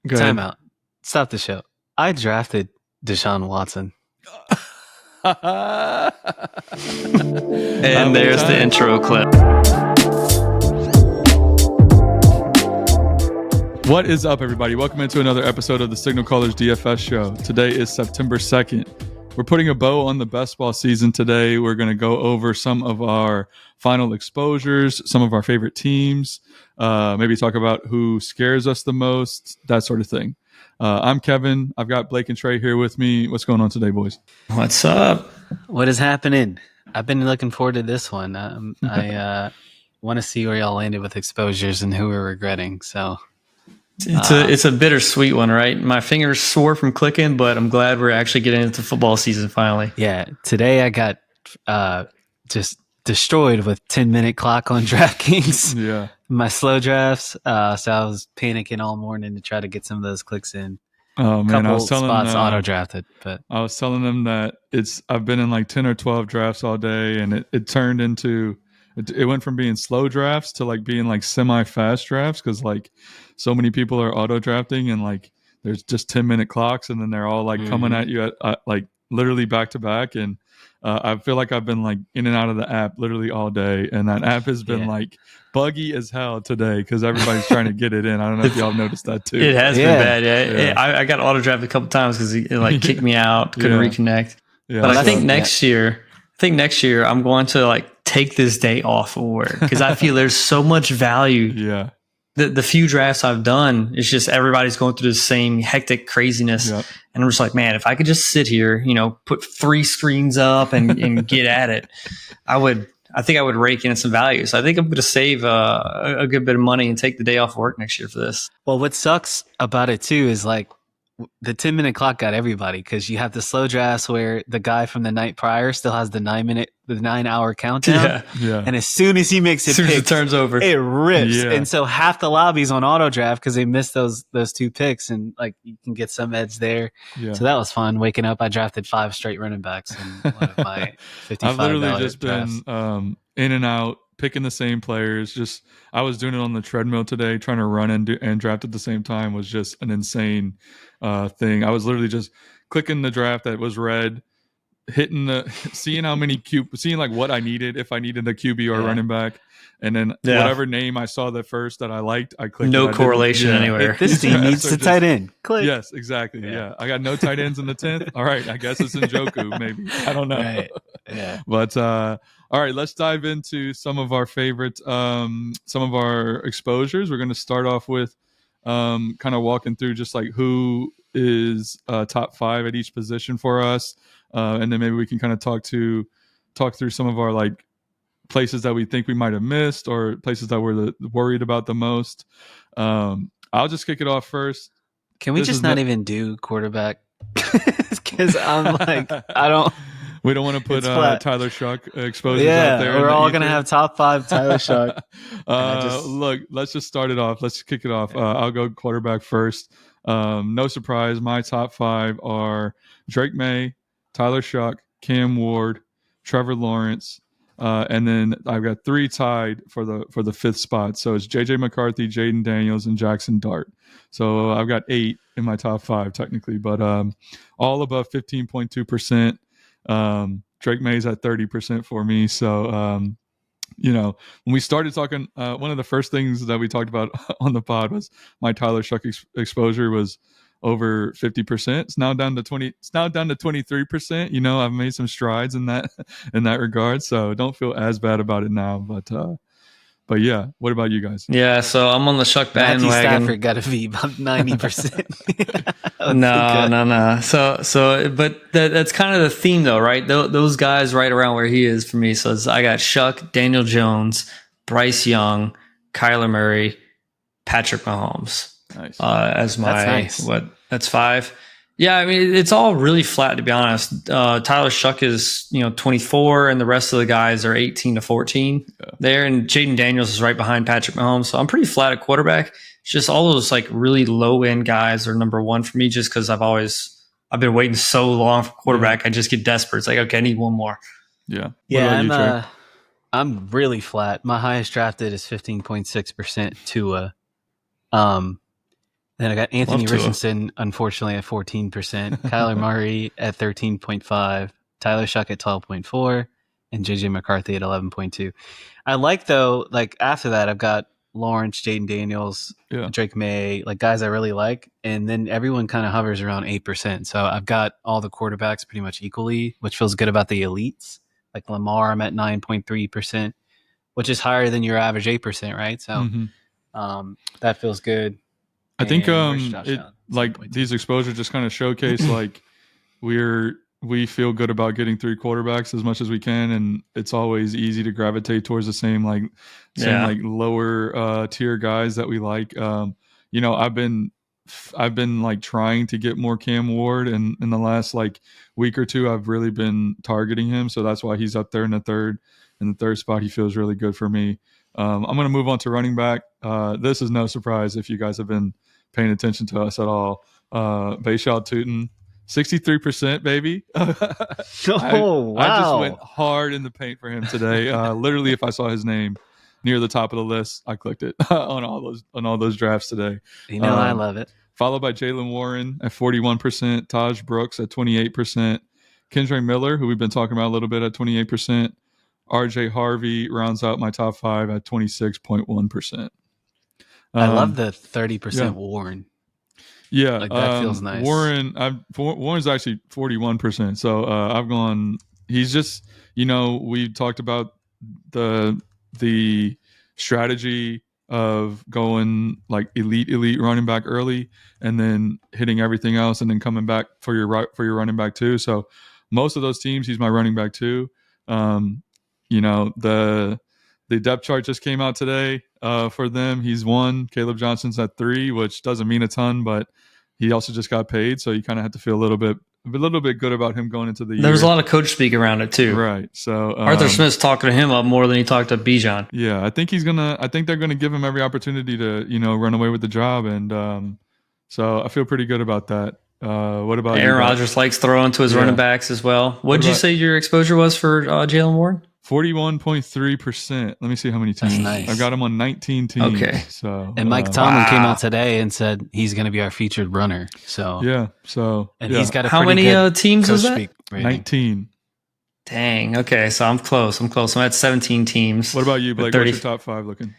Go ahead. Timeout. Stop the show. I drafted Deshaun Watson. And there's the intro clip. What is up, everybody? Welcome into another episode of the Signal Callers DFS Show. Today is September 2nd. We're putting a bow on the best ball season today. We're going to go over some of our final exposures, some of our favorite teams, maybe talk about who scares us the most, that sort of thing. I'm Kevin. I've got Blake and Trey here with me. What's going on today, boys? What's up? What is happening? I've been looking forward to this one. I want to see where y'all landed with exposures and who we're regretting. So It's a bittersweet one, right? My fingers sore from clicking, but I'm glad we're actually getting into football season finally. yeah, today I got just destroyed with 10-minute clock on DraftKings. Yeah. My slow drafts. So I was panicking all morning to try to get some of those clicks in. Oh man, I was telling spots auto drafted, but I was telling them that I've been in like 10 or 12 drafts all day, and it turned into it went from being slow drafts to like being like semi-fast drafts because like so many people are auto drafting and like there's just 10-minute clocks and then they're all like coming at you at like literally back to back, and I feel like I've been like in and out of the app literally all day, and that app has been like buggy as hell today because everybody's trying to get it in. I don't know if y'all noticed that too. It has been bad. Yeah. I got auto drafted a couple times because it like kicked me out, couldn't reconnect. Yeah, but I think next year I'm going to like take this day off of work because I feel there's so much value. Yeah. The few drafts I've done, it's just everybody's going through the same hectic craziness. Yep. And I'm just like, man, if I could just sit here, put 3 screens up and get at it, I think I would rake in some value. So I think I'm going to save a good bit of money and take the day off work next year for this. Well, what sucks about it too is like the 10-minute clock got everybody because you have the slow drafts where the guy from the night prior still has the 9-hour countdown. Yeah. And as soon as he makes it, it turns over, it rips. Yeah. And so half the lobby's on auto draft because they missed those 2 picks, and like you can get some edge there. Yeah. So that was fun. Waking up, I drafted 5 straight running backs in one of my $55 I've literally just drafts. been in and out, picking the same players. I was doing it on the treadmill today, trying to run and draft at the same time was just an insane thing. I was literally just clicking the draft that was red, hitting seeing how many seeing like what I needed, if I needed a QB or a running back, and then whatever name I saw first that I liked, I clicked. No correlation anywhere. This team needs a tight end. Click. Yes, exactly. Yeah. I got no tight ends in the 10th. All right, I guess it's Njoku, maybe. I don't know. Right. Yeah. But all right, let's dive into some of our favorites, some of our exposures. We're going to start off with kind of walking through just like who is top 5 at each position for us, and then maybe we can kind of talk through some of our like places that we think we might have missed or places that we're worried about the most. I'll just kick it off first. Can we just not even do quarterback? Because I'm like, I don't. We don't want to put Tyler Shuck exposures out there. We're all going to have top 5 Tyler Shuck. Look, let's just start it off. Let's kick it off. I'll go quarterback first. No surprise. My top 5 are Drake May, Tyler Shuck, Cam Ward, Trevor Lawrence, and then I've got 3 tied for the 5th spot. So it's JJ McCarthy, Jaden Daniels, and Jackson Dart. So I've got 8 in my top 5 technically, but all above 15.2%. Drake May's at 30% for me. So, when we started talking, one of the first things that we talked about on the pod was my Tyler Shuck exposure was over 50%. It's now down to 20. It's now down to 23%. I've made some strides in that regard. So don't feel as bad about it now. But yeah, what about you guys? Yeah, so I'm on the Shuck bandwagon. Matthew Stafford got to be about 90%. No. So, but that's kind of the theme, though, right? Those guys right around where he is for me. So I got Shuck, Daniel Jones, Bryce Young, Kyler Murray, Patrick Mahomes. Nice. As my that's nice. That's 5. Yeah, I mean, it's all really flat, to be honest. Tyler Shuck is 24, and the rest of the guys are 18 to 14 there, and Jaden Daniels is right behind Patrick Mahomes. So I'm pretty flat at quarterback. It's just all those like really low end guys are number 1 for me, just because I've been waiting so long for quarterback. I just get desperate. It's like, okay, I need one more. Yeah. Yeah, I'm really flat. My highest drafted is 15.6% Tua. Then I got Anthony Love Tua. Richardson, unfortunately, at 14%. Kyler Murray at 13.5. Tyler Shuck at 12.4. And JJ McCarthy at 11.2. I like, though, like after that, I've got Lawrence, Jaden Daniels, Yeah. Drake May, like guys I really like. And then everyone kind of hovers around 8%. So I've got all the quarterbacks pretty much equally, which feels good about the elites. Like Lamar, I'm at 9.3%, which is higher than your average 8%, right? So that feels good. I think it like these exposures just kind of showcase like we feel good about getting 3 quarterbacks as much as we can, and it's always easy to gravitate towards the same like lower tier guys that we like. You know, I've been like trying to get more Cam Ward, and in the last like week or two I've really been targeting him, so that's why he's up there in the third spot. He feels really good for me. I'm going to move on to running back. This is no surprise if you guys have been paying attention to us at all. Baishal Tootin, 63%, baby. Wow. I just went hard in the paint for him today. Literally, if I saw his name near the top of the list, I clicked it on all those drafts today. You know, I love it. Followed by Jalen Warren at 41%, Taj Brooks at 28%, Kendre Miller, who we've been talking about a little bit, at 28%. RJ Harvey rounds out my top 5 at 26.1%. I love the 30% Warren. Yeah, like that feels nice. Warren's actually 41%. So I've gone. He's just, you know, we talked about the strategy of going like elite running back early, and then hitting everything else, and then coming back for your running back too. So most of those teams, he's my running back too. You know, the depth chart just came out today for them. He's 1. Caleb Johnson's at 3, which doesn't mean a ton, but he also just got paid, so you kind of have to feel a little bit good about him going into the year. There was a lot of coach speak around it too, right? So Arthur Smith's talking to him up more than he talked to Bijan. Yeah, I think they're gonna give him every opportunity to, you know, run away with the job, and so I feel pretty good about that. What about Aaron Rodgers likes throwing to his running backs as well. What did you say your exposure was for Jalen Warren? 41.3%. Let me see how many teams. Nice. I've got him on 19 teams. Okay. So and Mike Tomlin came out today and said he's going to be our featured runner. So he's got a how many teams is that? 19. Dang. Okay, so I'm close. I'm at 17 teams. What about you, Blake? What's your top 5 looking?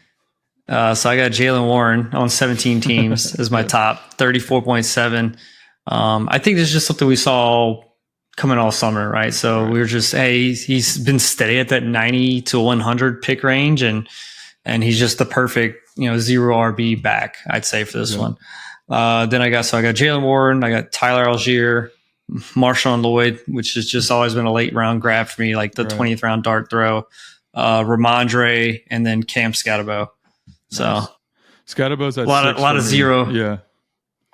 So I got Jalen Warren on 17 teams as my top, 34.7. I think this is just something we saw coming all summer, right? So we were just, he's been steady at that 90 to 100 pick range, and he's just the perfect, you know, 0 RB back, I'd say, for this one. Then I got Jalen Warren, I got Tyler Algier, Marshawn Lloyd, which has just always been a late round grab for me, like the 20th round dart throw, Ramondre, and then Cam Scatterbo. So Scatterbo's at a lot of zero. Yeah.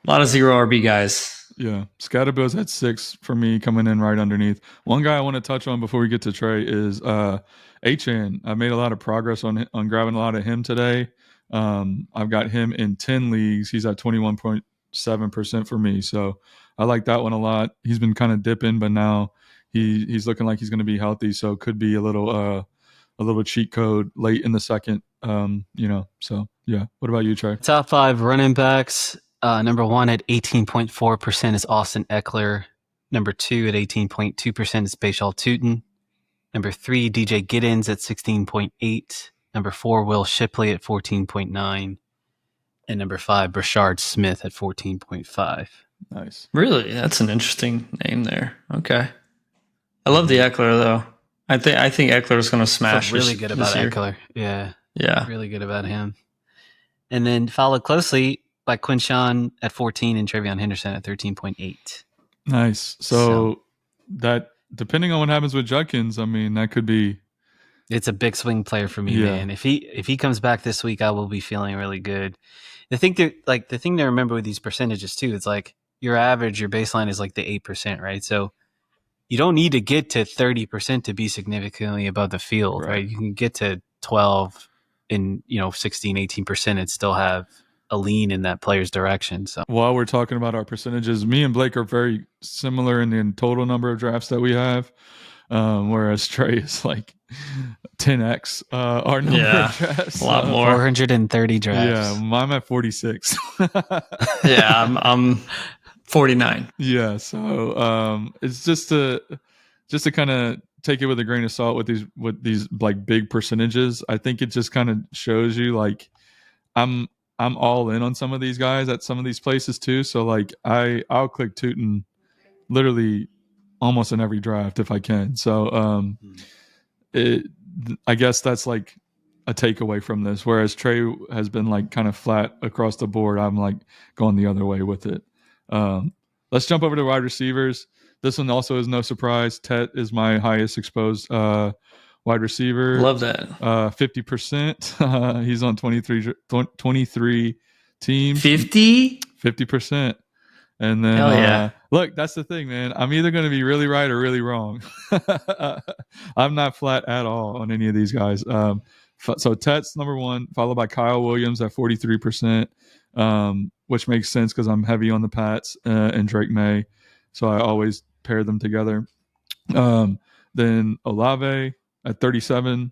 A lot of 0 RB guys. Yeah, Scatterbo's at 6 for me, coming in right underneath. One guy I want to touch on before we get to Trey is HN. I made a lot of progress on grabbing a lot of him today. I've got him in 10 leagues. He's at 21.7% for me, so I like that one a lot. He's been kind of dipping, but now he's looking like he's going to be healthy, so could be a little cheat code late in the second. You know, so yeah. What about you, Trey? Top 5 running backs. Number 1 at 18.4% is Austin Eckler. Number 2 at 18.2% is Baishal Tootin. Number 3, DJ Giddens at 16.8. Number 4, Will Shipley at 14.9. And number 5, Brashard Smith at 14.5. Nice. Really? That's an interesting name there. Okay. I love the Eckler, though. I think Eckler is going to smash. Really good about Eckler. Yeah. Really good about him. And then followed closely by Quinshawn at 14 and Trevion Henderson at 13.8. Nice. So that, depending on what happens with Judkins, I mean, that could be. It's a big swing player for me, man. If he comes back this week, I will be feeling really good. The thing to remember with these percentages too, it's like your average, your baseline is like the 8%, right? So you don't need to get to 30% to be significantly above the field, right? You can get to 12 and 16, 18% and still have a lean in that player's direction. So while we're talking about our percentages, me and Blake are very similar in the total number of drafts that we have. whereas Trey is like 10x our number of drafts. A lot more. 430 drafts. Yeah, I'm at 46. Yeah, I'm 49. Yeah, so it's just to kind of take it with a grain of salt with these like big percentages. I think it just kind of shows you like I'm all in on some of these guys at some of these places too. So like I'll click Tootin literally almost in every draft if I can. So I guess that's like a takeaway from this. Whereas Trey has been like kind of flat across the board. I'm like going the other way with it. Let's jump over to wide receivers. This one also is no surprise. Tet is my highest exposed wide receiver. Love that. 50%. He's on 23 teams. 50%. And then, Hell yeah. Look, that's the thing, man. I'm either going to be really right or really wrong. I'm not flat at all on any of these guys. So Tet's number one, followed by Kyle Williams at 43%, which makes sense because I'm heavy on the Pats and Drake May. So I always pair them together. Then Olave at 37,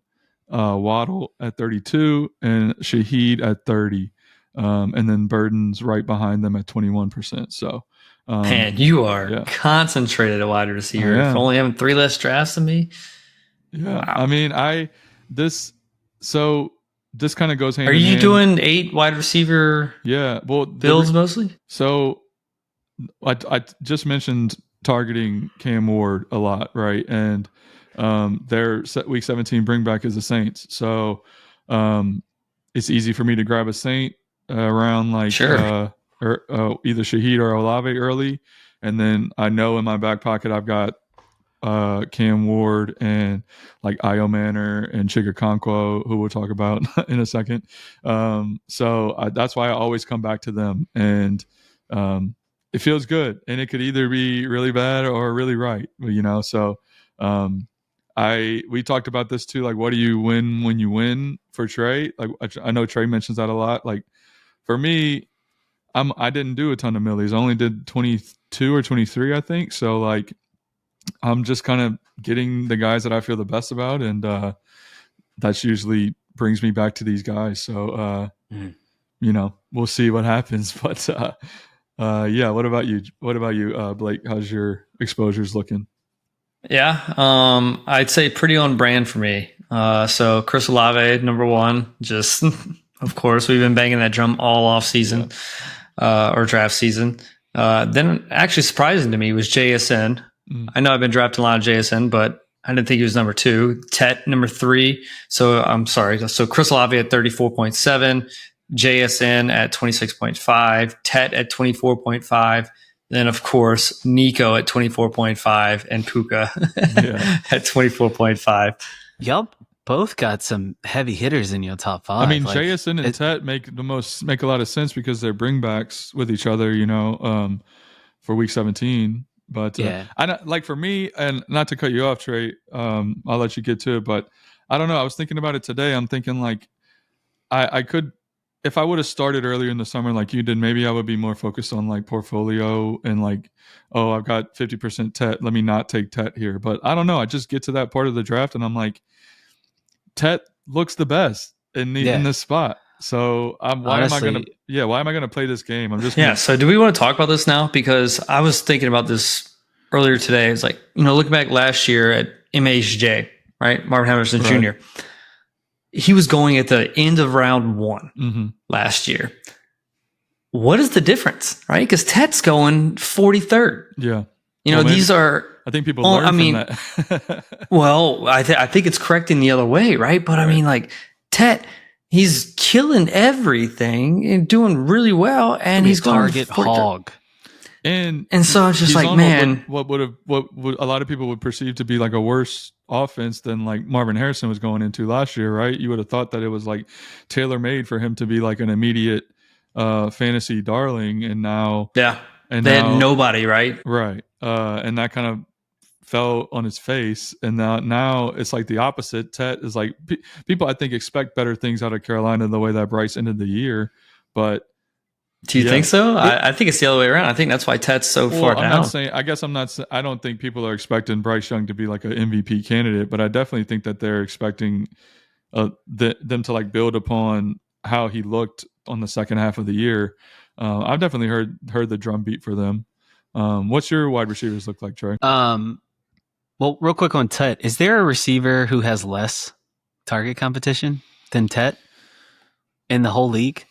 Waddle at 32, and Shaheed at 30. And then Burden's right behind them at 21%. So, man, you are concentrated at wide receiver. For only having 3 less drafts than me. Yeah. Wow. I mean, this kind of goes hand in hand. Are you hand. doing 8 wide receiver? Yeah. Well, builds mostly. So I just mentioned targeting Cam Ward a lot, right? And their week 17 bring back is the Saints. So it's easy for me to grab a Saint around like either Shaheed or Olave early. And then I know in my back pocket I've got Cam Ward and like Io Manor and Chigakonkwo, who we'll talk about in a second. So that's why I always come back to them. And it feels good. And it could either be really bad or really right, you know? So we talked about this too. Like, what do you win when you win for Trey? Like, I know Trey mentions that a lot. Like, for me, I didn't do a ton of millies. I only did 22 or 23, I think. So, like, I'm just kind of getting the guys that I feel the best about, and that's usually brings me back to these guys. So, you know, we'll see what happens. But yeah, what about you? What about you, Blake? How's your exposures looking? Yeah, I'd say pretty on brand for me. So Chris Olave, number one, just of course we've been banging that drum all off season or draft season. Then actually surprising to me was JSN. I know I've been drafting a lot of JSN, but I didn't think he was number 2. Tet number 3. So I'm sorry. So Chris Olave at 34.7, JSN at 26.5, Tet at 24.5. Then, of course, Nico at 24.5 and Puka at 24.5. Y'all both got some heavy hitters in your top 5. I mean, like, JSN and Tet make a lot of sense because they're bringbacks with each other, you know, for week 17. But like for me, and not to cut you off, Trey, I'll let you get to it. But I don't know. I was thinking about it today. I'm thinking like I could. If I would have started earlier in the summer like you did, maybe I would be more focused on like portfolio and like, oh, I've got 50% Tet. Let me not take Tet here. But I don't know. I just get to that part of the draft and I'm like, Tet looks the best in this spot. So why am I going to play this game? I'm just So do we want to talk about this now? Because I was thinking about this earlier today. It's like, you know, looking back last year at MHJ, right? Marvin Harrison Jr. He was going at the end of round 1 last year. What is the difference, right? Because Tet's going 43rd. Yeah. You know, these are... I think people learn from that. Well, I think it's correcting the other way, right? But I mean, like, Tet, he's killing everything and doing really well, and he's going target hog. And so it's just like, man, what a lot of people would perceive to be like a worse offense than like Marvin Harrison was going into last year, right? You would have thought that it was like tailor made for him to be like an immediate fantasy darling, and now they had nobody, right? Right, and that kind of fell on his face, and now it's like the opposite. Tet is like people I think expect better things out of Carolina the way that Bryce ended the year, but Do you think so? I think it's the other way around. I think that's why Tet's so far down. I'm not saying. I guess I'm not. I don't think people are expecting Bryce Young to be like an MVP candidate, but I definitely think that they're expecting them to like build upon how he looked on the second half of the year. I've definitely heard the drum beat for them. What's your wide receivers look like, Trey? Well, real quick on Tet, is there a receiver who has less target competition than Tet in the whole league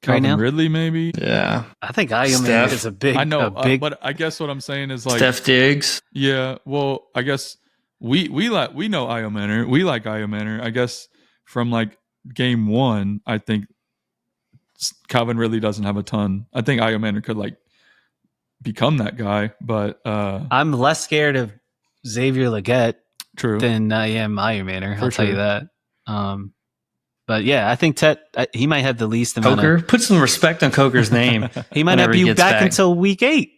right now? Ridley, maybe. Yeah, I think Ayuman is a big. I know, big, but I guess what I'm saying is like Steph Diggs. Yeah, well, I guess we know Io Manor. We like Io Manor. I guess from like game one, I think Calvin Ridley doesn't have a ton. I think Io Manor could like become that guy, but I'm less scared of Xavier Legette than I am Io Manor. I'll tell you that. But yeah, I think Tet, he might have the least amount Coker. Put some respect on Coker's name. He might not be back until week 8.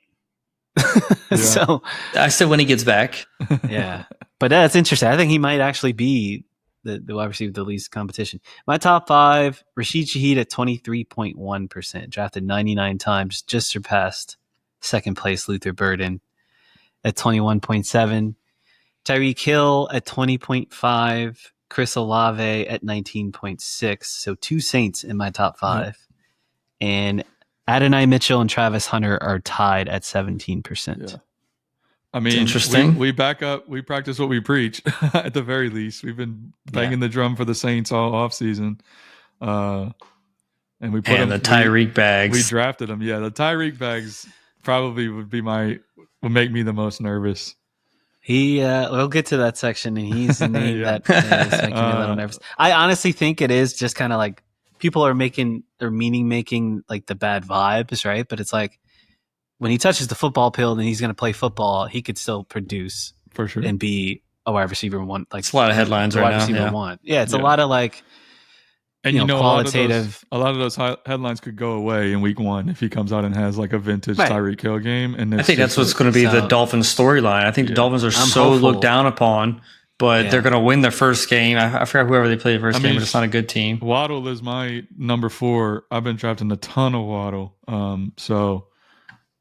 So I said when he gets back. Yeah, but that's interesting. I think he might actually be the wide receiver with the least competition. My top 5: Rashid Shaheed at 23.1%, drafted 99 times, just surpassed second place Luther Burden at 21.7. Tyreek Hill at 20.5. Chris Olave at 19.6. So 2 Saints in my top 5. And Adonai Mitchell and Travis Hunter are tied at 17%. Yeah. I mean, interesting. We back up. We practice what we preach at the very least. We've been banging the drum for the Saints all off season. And we put them, the Tyreek bags. We drafted them. Yeah, the Tyreek bags probably would make me the most nervous. We'll get to that section, and he's the name that is making me a little nervous. I honestly think it is just kind of like people are making like the bad vibes, right? But it's like when he touches the football field and he's going to play football, he could still produce for sure and be a wide receiver one. Like it's a lot of headlines right now. Receiver one. Yeah, it's a lot of like. And you know, qualitative. A lot of those headlines could go away in week 1 if he comes out and has like a vintage Tyreek Hill game. And I think that's what's going to be the Dolphins storyline. I think the Dolphins are looked down upon, but they're going to win their first game. I forgot whoever they played the first game, but it's not a good team. Waddle is my number 4. I've been drafting a ton of Waddle. So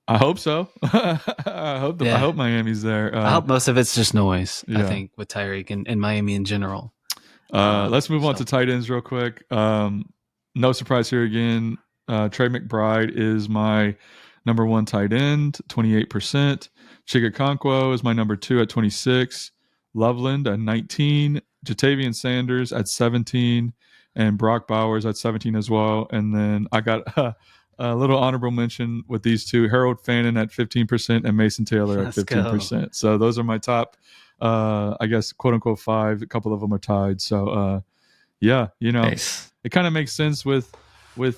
I hope so. I hope Miami's there. I hope most of it's just noise, I think, with Tyreek and Miami in general. Let's move on to tight ends real quick. No surprise here again. Trey McBride is my number 1 tight end, 28%. Chigakonkwo is my number 2 at 26. Loveland at 19. Jatavian Sanders at 17. And Brock Bowers at 17 as well. And then I got a little honorable mention with these two: Harold Fannin at 15% and Mason Taylor at 15%. So those are my top, I guess, quote unquote 5. A couple of them are tied. So nice. It kind of makes sense with my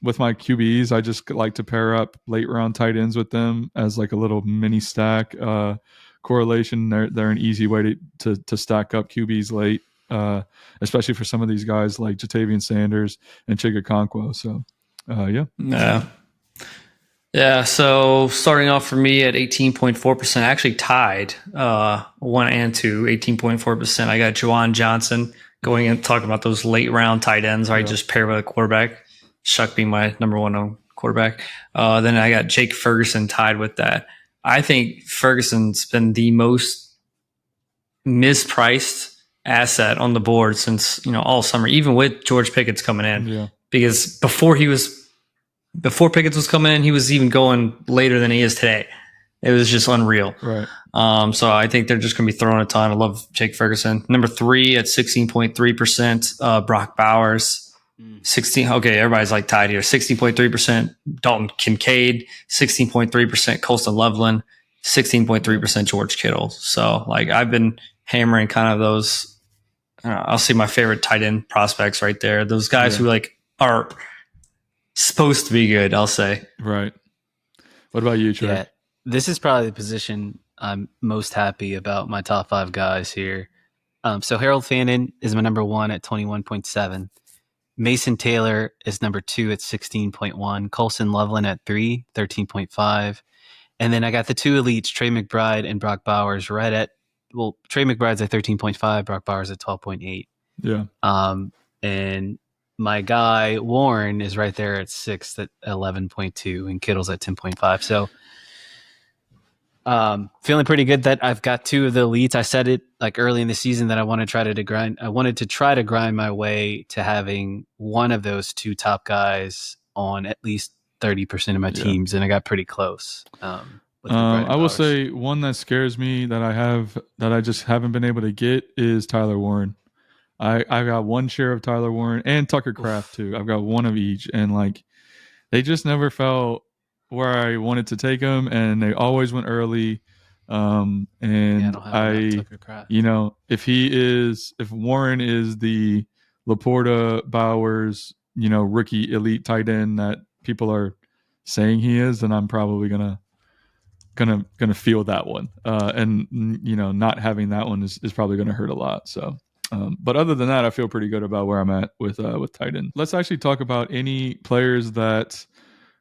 QBs. I just like to pair up late round tight ends with them as like a little mini stack correlation. They're an easy way to stack up QBs late, especially for some of these guys like Jatavian Sanders and Chigakonkwo. So Yeah, so starting off for me at 18.4%, actually tied 1 and 2, 18.4%. I got Juwan Johnson going and talking about those late round tight ends, right? Just pair with a quarterback. Shuck being my number 1 quarterback. Then I got Jake Ferguson tied with that. I think Ferguson's been the most mispriced asset on the board since all summer, even with George Pickett's coming in. Yeah. Because before Pickens was coming in, he was even going later than he is today. It was just unreal. Right. So I think they're just going to be throwing a ton. I love Jake Ferguson. Number 3 at 16.3%, Brock Bowers. 16. Okay, everybody's like tied here. 16.3%, Dalton Kincaid. 16.3%, Colston Loveland. 16.3%, George Kittle. So like I've been hammering kind of those. I'll see my favorite tight end prospects right there. Those guys who like are supposed to be good, I'll say. Right. What about you, Trey? Yeah, this is probably the position I'm most happy about my top 5 guys here. So Harold Fannin is my number 1 at 21.7. Mason Taylor is number 2 at 16.1. Colston Loveland at 3, 13.5. And then I got the 2 elites, Trey McBride and Brock Bowers, right at, Trey McBride's at 13.5, Brock Bowers at 12.8. Yeah. And my guy Warren is right there at 6th at 11.2, and Kittle's at 10.5. So feeling pretty good that I've got two of the elites. I said it like early in the season that I wanted to try to grind my way to having one of those two top guys on at least 30% of my teams, and I got pretty close. I will say one that scares me that I just haven't been able to get is Tyler Warren. I got one share of Tyler Warren and Tucker Kraft too. I've got one of each, and like they just never felt where I wanted to take them, and they always went early. And if Warren is the Laporta Bowers, rookie elite tight end that people are saying he is, then I'm probably gonna feel that one. And not having that one is probably gonna hurt a lot. So. But other than that, I feel pretty good about where I'm at with tight end. Let's actually talk about any players that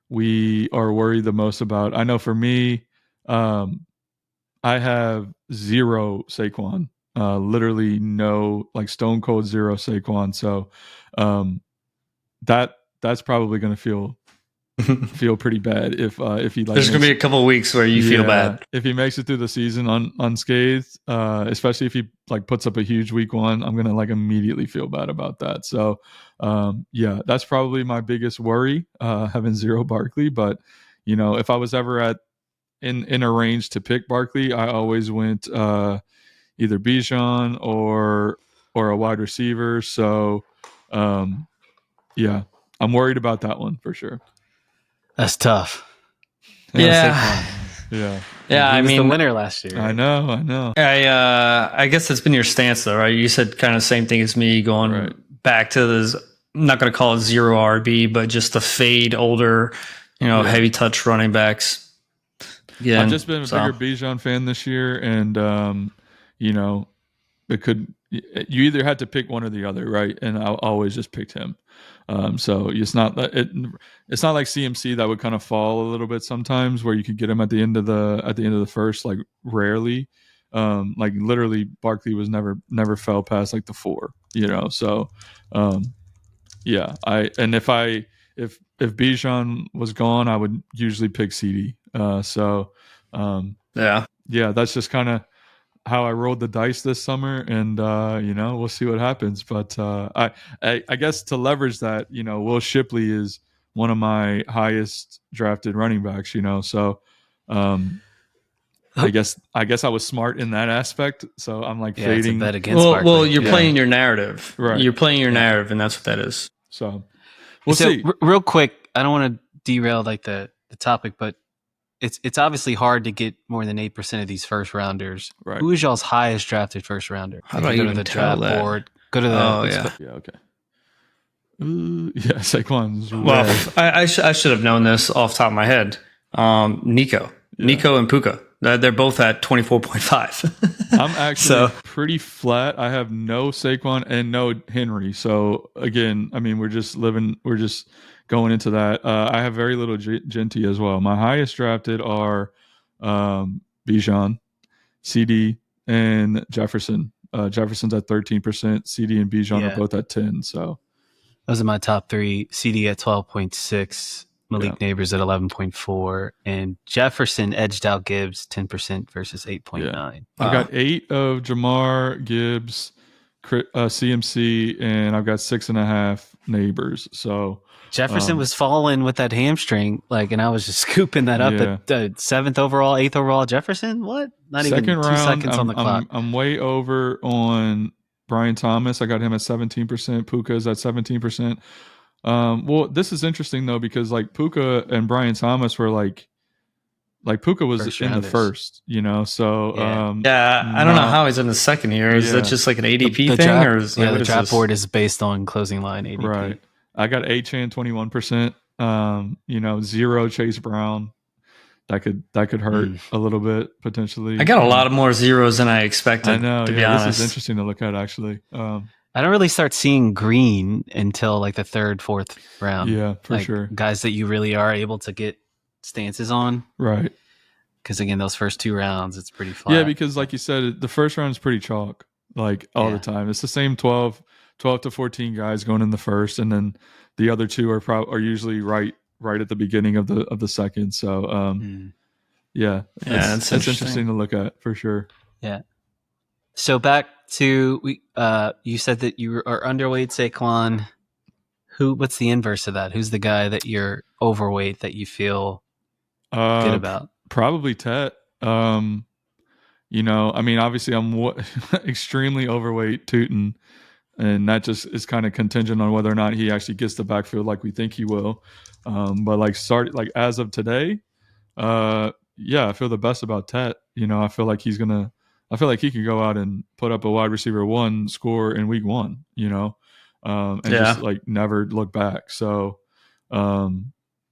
we are worried the most about. I know for me, I have 0 Saquon, literally no, like stone cold 0 Saquon. So that's probably going to feel pretty bad if he like. There's going to be a couple of weeks where you feel bad if he makes it through the season unscathed, especially if he like puts up a huge week 1. I'm going to like immediately feel bad about that. So that's probably my biggest worry, having 0 Barkley. But if I was ever in a range to pick Barkley, I always went either Bijan or a wide receiver. So I'm worried about that one for sure. That's tough. Yeah. Yeah. Yeah, I mean, the winner last year. I know. I guess that's been your stance, though, right? You said kind of the same thing as me, going back to this. I'm not going to call it 0 RB, but just the fade older, heavy touch running backs. Yeah, I've just been a bigger Bijan fan this year, and it could. You either had to pick one or the other, right? And I always just picked him. So it's not like CMC that would kind of fall a little bit sometimes, where you could get him at the end of the first, like rarely. Like literally Barkley was never fell past like the 4, So if Bijan was gone, I would usually pick CD. That's just kind of how I rolled the dice this summer, and we'll see what happens. But I guess to leverage that, Will Shipley is one of my highest drafted running backs. So I guess I was smart in that aspect. So I'm like fading. It's a bet against Barkley. Well, you're playing your narrative, right? You're playing your narrative, and that's what that is. So we'll see. Real quick, I don't want to derail like the topic, but it's obviously hard to get more than 8% of these first rounders. Right. Who is y'all's highest drafted first rounder? How do I even tell that? Board. Go to the okay. Saquon's. Well, I should have known this off the top of my head. Nico and Puka. They're both at 24.5. I'm actually pretty flat. I have no Saquon and no Henry. So again, I mean, we're just going into that. I have very little Genty as well. My highest drafted are Bijan, CD, and Jefferson. Jefferson's at 13%. CD and Bijan are both at 10. So those are my top 3. CD at 12.6. Malik Neighbors at 11.4, and Jefferson edged out Gibbs 10% versus 8.9. I've got 8 of Jamar, Gibbs, CMC, and I've got 6.5 Neighbors. So Jefferson was falling with that hamstring, and I was just scooping that up at the 7th overall, 8th overall. Jefferson, what? Not second even 2 round, seconds on the clock. I'm way over on Brian Thomas. I got him at 17%. Puka's at 17%. Well, this is interesting though, because like Puka and Brian Thomas were like Puka was in the first, so I don't know how he's in the second here. Is that just like an ADP thing, or is the draft board is based on closing line ADP? Right. I got Achane 21%. 0 Chase Brown. That could hurt a little bit potentially. I got a lot of more zeros than I expected. I know. To be honest, this is interesting to look at actually. I don't really start seeing green until like the 3rd, 4th round. Yeah, for sure. Guys that you really are able to get stances on. Right. Because again, those first 2 rounds, it's pretty flat. Yeah, because like you said, the first round is pretty chalk, all the time. It's the same 12 12 to 14 guys going in the first, and then the other two are usually right at the beginning of the second. So yeah, that's interesting to look at for sure. Yeah. So back to you said that you are underweight Saquon. What's the inverse of that? Who's the guy that you're overweight that you feel good about? Probably Tet. You know, I mean, obviously I'm extremely overweight Tootin, and that just is kind of contingent on whether or not he actually gets the backfield like we think he will. But like as of today, yeah, I feel the best about Tet. You know, I feel like he can go out and put up a wide receiver 1 score in week 1, you know, and just like never look back. So, Olave,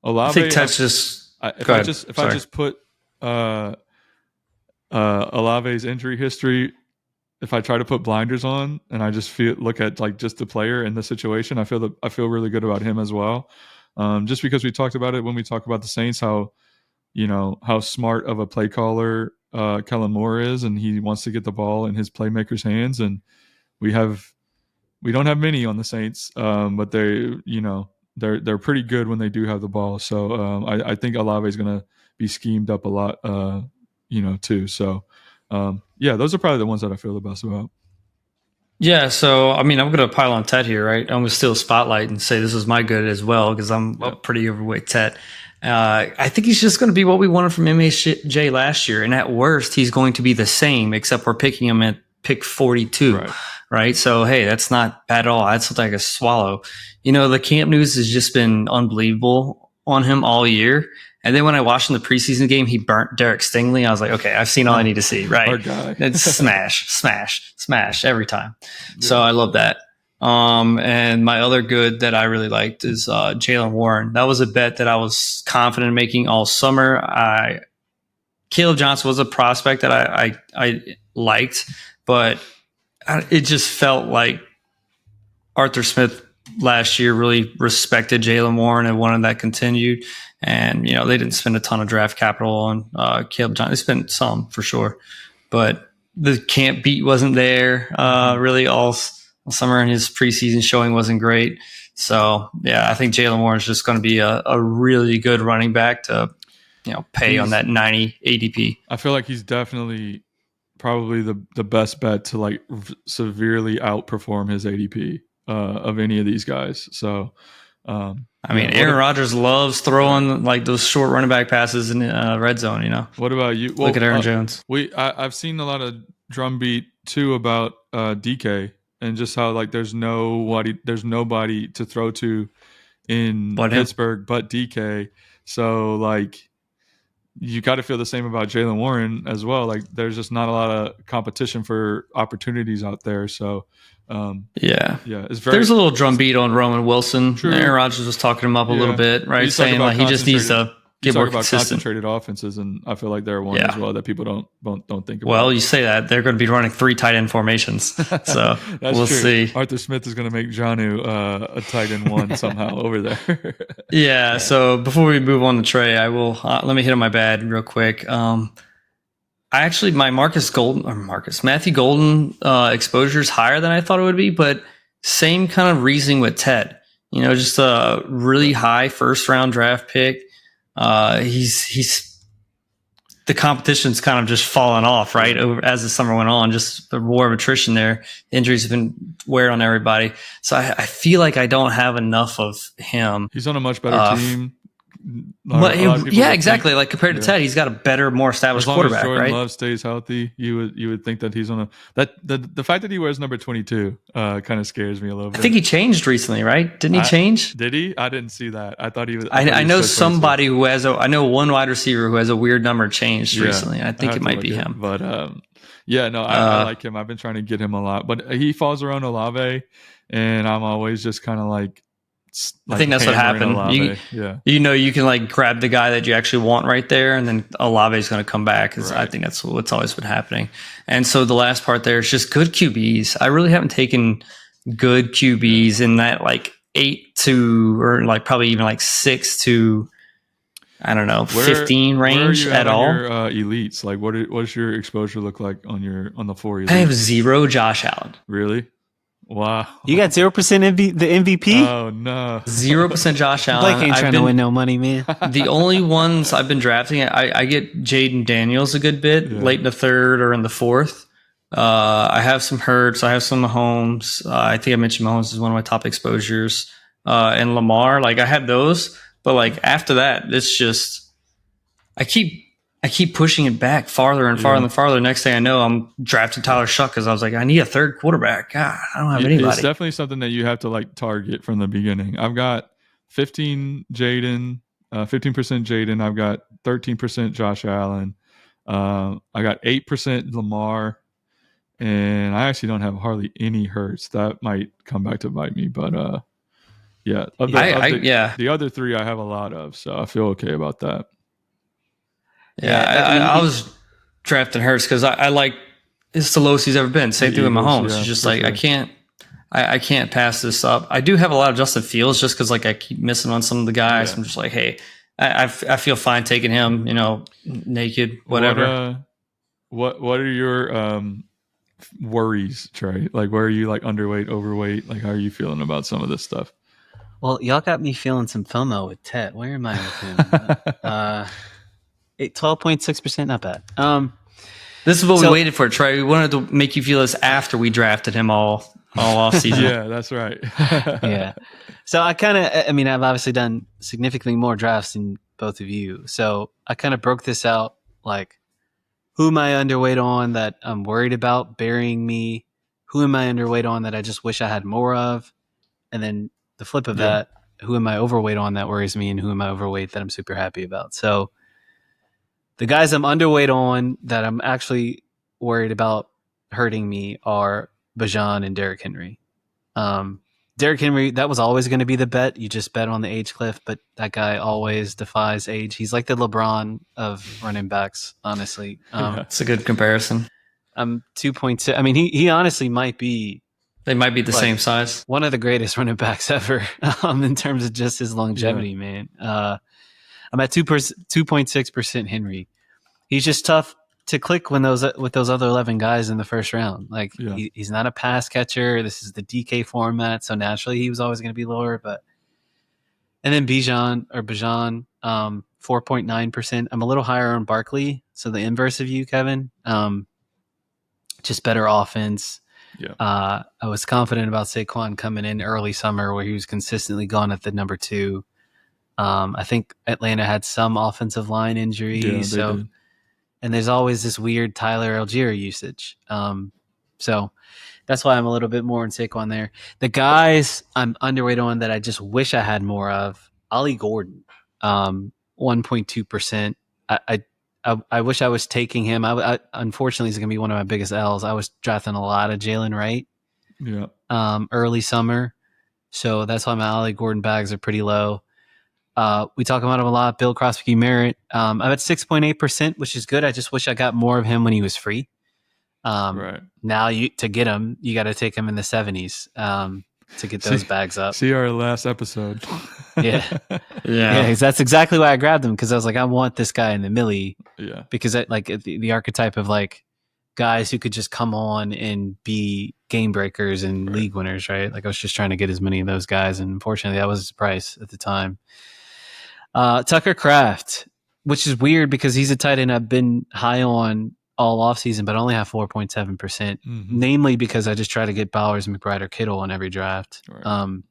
I think Tet's if I just put Olave's injury history, if I try to put blinders on and I just look at like just the player and the situation, I feel really good about him as well. Just because we talked about it when we talk about the Saints, how smart of a play caller Kellen Moore is, and he wants to get the ball in his playmakers' hands. And we don't have many on the Saints, but they're pretty good when they do have the ball. So I think Olave is going to be schemed up a lot, too. So yeah, those are probably the ones that I feel the best about. Yeah, so I mean, I'm going to pile on Tet here, right? I'm going to steal a spotlight and say this is my good as well because I'm a pretty overweight Tet. I think he's just going to be what we wanted from MHJ last year, and at worst, he's going to be the same, except we're picking him at pick 42, right? So hey, that's not bad at all. That's like a swallow. You know, the camp news has just been unbelievable on him all year. And then when I watched in the preseason game, he burnt Derek Stingley. I was like, okay, I've seen all I need to see, right? It's smash every time. Yeah. So I love that. And my other good that I really liked is Jaylen Warren. That was a bet that I was confident in making all summer. Caleb Johnson was a prospect that I liked, but it just felt like Arthur Smith last year really respected Jaylen Warren and wanted that continued. And, they didn't spend a ton of draft capital on Caleb Johnson. They spent some for sure, but the camp beat wasn't there really all summer, and his preseason showing wasn't great. So, yeah, I think Jaylen Warren is just going to be a really good running back to, pay on that 90 ADP. I feel like he's definitely probably the best bet to like severely outperform his ADP of any of these guys. So, I mean, Aaron Rodgers loves throwing like those short running back passes in red zone. What about you? Look at Aaron Jones. I've seen a lot of drumbeat too about DK and just how like there's nobody to throw to in Pittsburgh but DK. So like you got to feel the same about Jaylen Warren as well. Like there's just not a lot of competition for opportunities out there. So. There's a little drumbeat on Roman Wilson. True. Aaron Rodgers was talking him up a little bit, right? Saying like he just needs to get more consistent. Concentrated offenses, and I feel like they're one as well that people don't think about. Well, you say that they're going to be running 3 tight end formations, so we'll see. Arthur Smith is going to make Jonnu a tight end 1 somehow over there. Yeah. So before we move on to Trey, I will let me hit on my bad real quick. My Matthew Golden exposure is higher than I thought it would be, but same kind of reasoning with Ted. Just a really high first round draft pick. He's the competition's kind of just fallen off, right? As the summer went on, just the war of attrition there. Injuries have been wearing on everybody. So I feel like I don't have enough of him. He's on a much better team. Exactly. Like compared to Ted, he's got a better, more established quarterback. Jordan right? Love stays healthy, you would think that he's on the fact that he wears number 22 kind of scares me a little bit. I think he changed recently, right? Didn't he change? Did he? I didn't see that. I thought he was. I know somebody who has I know one wide receiver who has a weird number changed recently. I think it might be him. But I like him. I've been trying to get him a lot, but he falls around Olave, and I'm always just kind of like. I think that's what happened. You can like grab the guy that you actually want right there, and then Olave is going to come back. I think that's what's always been happening. And so the last part there is just good QBs. I really haven't taken good QBs in that like 8 to or like probably even like 6 to 15 range at all. Your elites, like what does your exposure look like on the 4 elites? I have 0 Josh Allen. Really? Wow. You got 0% the MVP? Oh no. 0% Josh Allen. Blake ain't trying to win no money, man. The only ones I've been drafting, I get Jaden Daniels a good bit late in the third or in the fourth. I have some Hurts. I have some Mahomes. I think I mentioned Mahomes is one of my top exposures. And Lamar, like I have those, but like after that, it's just I keep pushing it back farther and farther and farther. Next thing I know, I'm drafting Tyler Shuck because I was like, I need a third quarterback. God, I don't have anybody. It's definitely something that you have to like target from the beginning. I've got 15% Jaden. I've got 13% Josh Allen. I got 8% Lamar, and I actually don't have hardly any Hurts. That might come back to bite me, but the other three I have a lot of, so I feel okay about that. I was drafting Hurts because I like it's the lowest he's ever been. Same thing with Mahomes. It's just like sure. I can't pass this up. I do have a lot of Justin Fields just because like I keep missing on some of the guys. I'm just like, hey, I feel fine taking him. Naked, whatever. What are your worries, Trey? Like, where are you like underweight, overweight? Like, how are you feeling about some of this stuff? Well, y'all got me feeling some FOMO with Tet. Where am I with him? 12.6%, not bad. This is what we waited for, Trey. We wanted to make you feel this after we drafted him all off season. Yeah, that's right. Yeah. So I've obviously done significantly more drafts than both of you. So I kind of broke this out, like, who am I underweight on that I'm worried about burying me? Who am I underweight on that I just wish I had more of? And then the flip of that, who am I overweight on that worries me? And who am I overweight that I'm super happy about? So the guys I'm underweight on that I'm actually worried about hurting me are Bijan and Derrick Henry. Derrick Henry, that was always going to be the bet. You just bet on the age cliff, but that guy always defies age. He's like the LeBron of running backs, honestly. It's a good comparison. I'm 2.6. I mean, he honestly might be. They might be the same size. One of the greatest running backs ever in terms of just his longevity, man. I'm at 2.6% Henry. He's just tough to click with those other 11 guys in the first round. Like he's not a pass catcher. This is the DK format, so naturally he was always going to be lower. And then Bijan, 4.9%. I'm a little higher on Barkley, so the inverse of you, Kevin. Just better offense. Yeah. I was confident about Saquon coming in early summer where he was consistently gone at the number 2. I think Atlanta had some offensive line injuries. And there's always this weird Tyler Algier usage. So that's why I'm a little bit more in Saquon there. The guys I'm underweight on that I just wish I had more of, Ollie Gordon, 1.2%. I wish I was taking him. Unfortunately, he's going to be one of my biggest L's. I was drafting a lot of Jalen Wright early summer. So that's why my Ollie Gordon bags are pretty low. We talk about him a lot. Bill Crosby Merritt. I'm at 6.8%, which is good. I just wish I got more of him when he was free. Now to get him, you got to take him in the 70s to get those bags up. See our last episode. Yeah. That's exactly why I grabbed him, because I was like, I want this guy in the millie. Yeah. Because the archetype of like guys who could just come on and be game breakers and league winners, right? Like I was just trying to get as many of those guys, and unfortunately that was his price at the time. Tucker Kraft, which is weird because he's a tight end I've been high on all offseason, but only have 4.7%, namely because I just try to get Bowers, McBride, or Kittle on every draft. Right.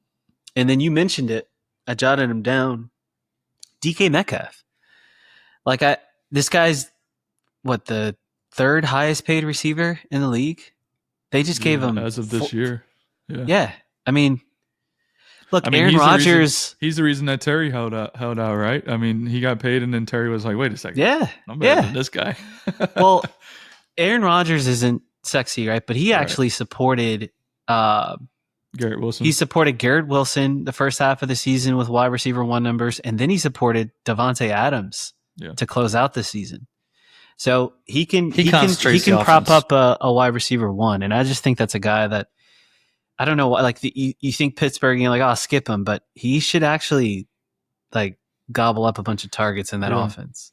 And then you mentioned it. I jotted him down. DK Metcalf. This guy's the third highest paid receiver in the league. They just gave him as of this year. Yeah. I mean, look, Aaron Rodgers. He's the reason that Terry held out, right? I mean, he got paid, and then Terry was like, "Wait a second, I'm better than this guy." Well, Aaron Rodgers isn't sexy, right? But he actually supported Garrett Wilson. He supported Garrett Wilson the first half of the season with wide receiver 1 numbers, and then he supported Devontae Adams to close out the season. So he can prop up a wide receiver 1, and I just think that's a guy that I don't know. Like you think Pittsburgh, you're like, I'll skip him, but he should actually like gobble up a bunch of targets in that offense.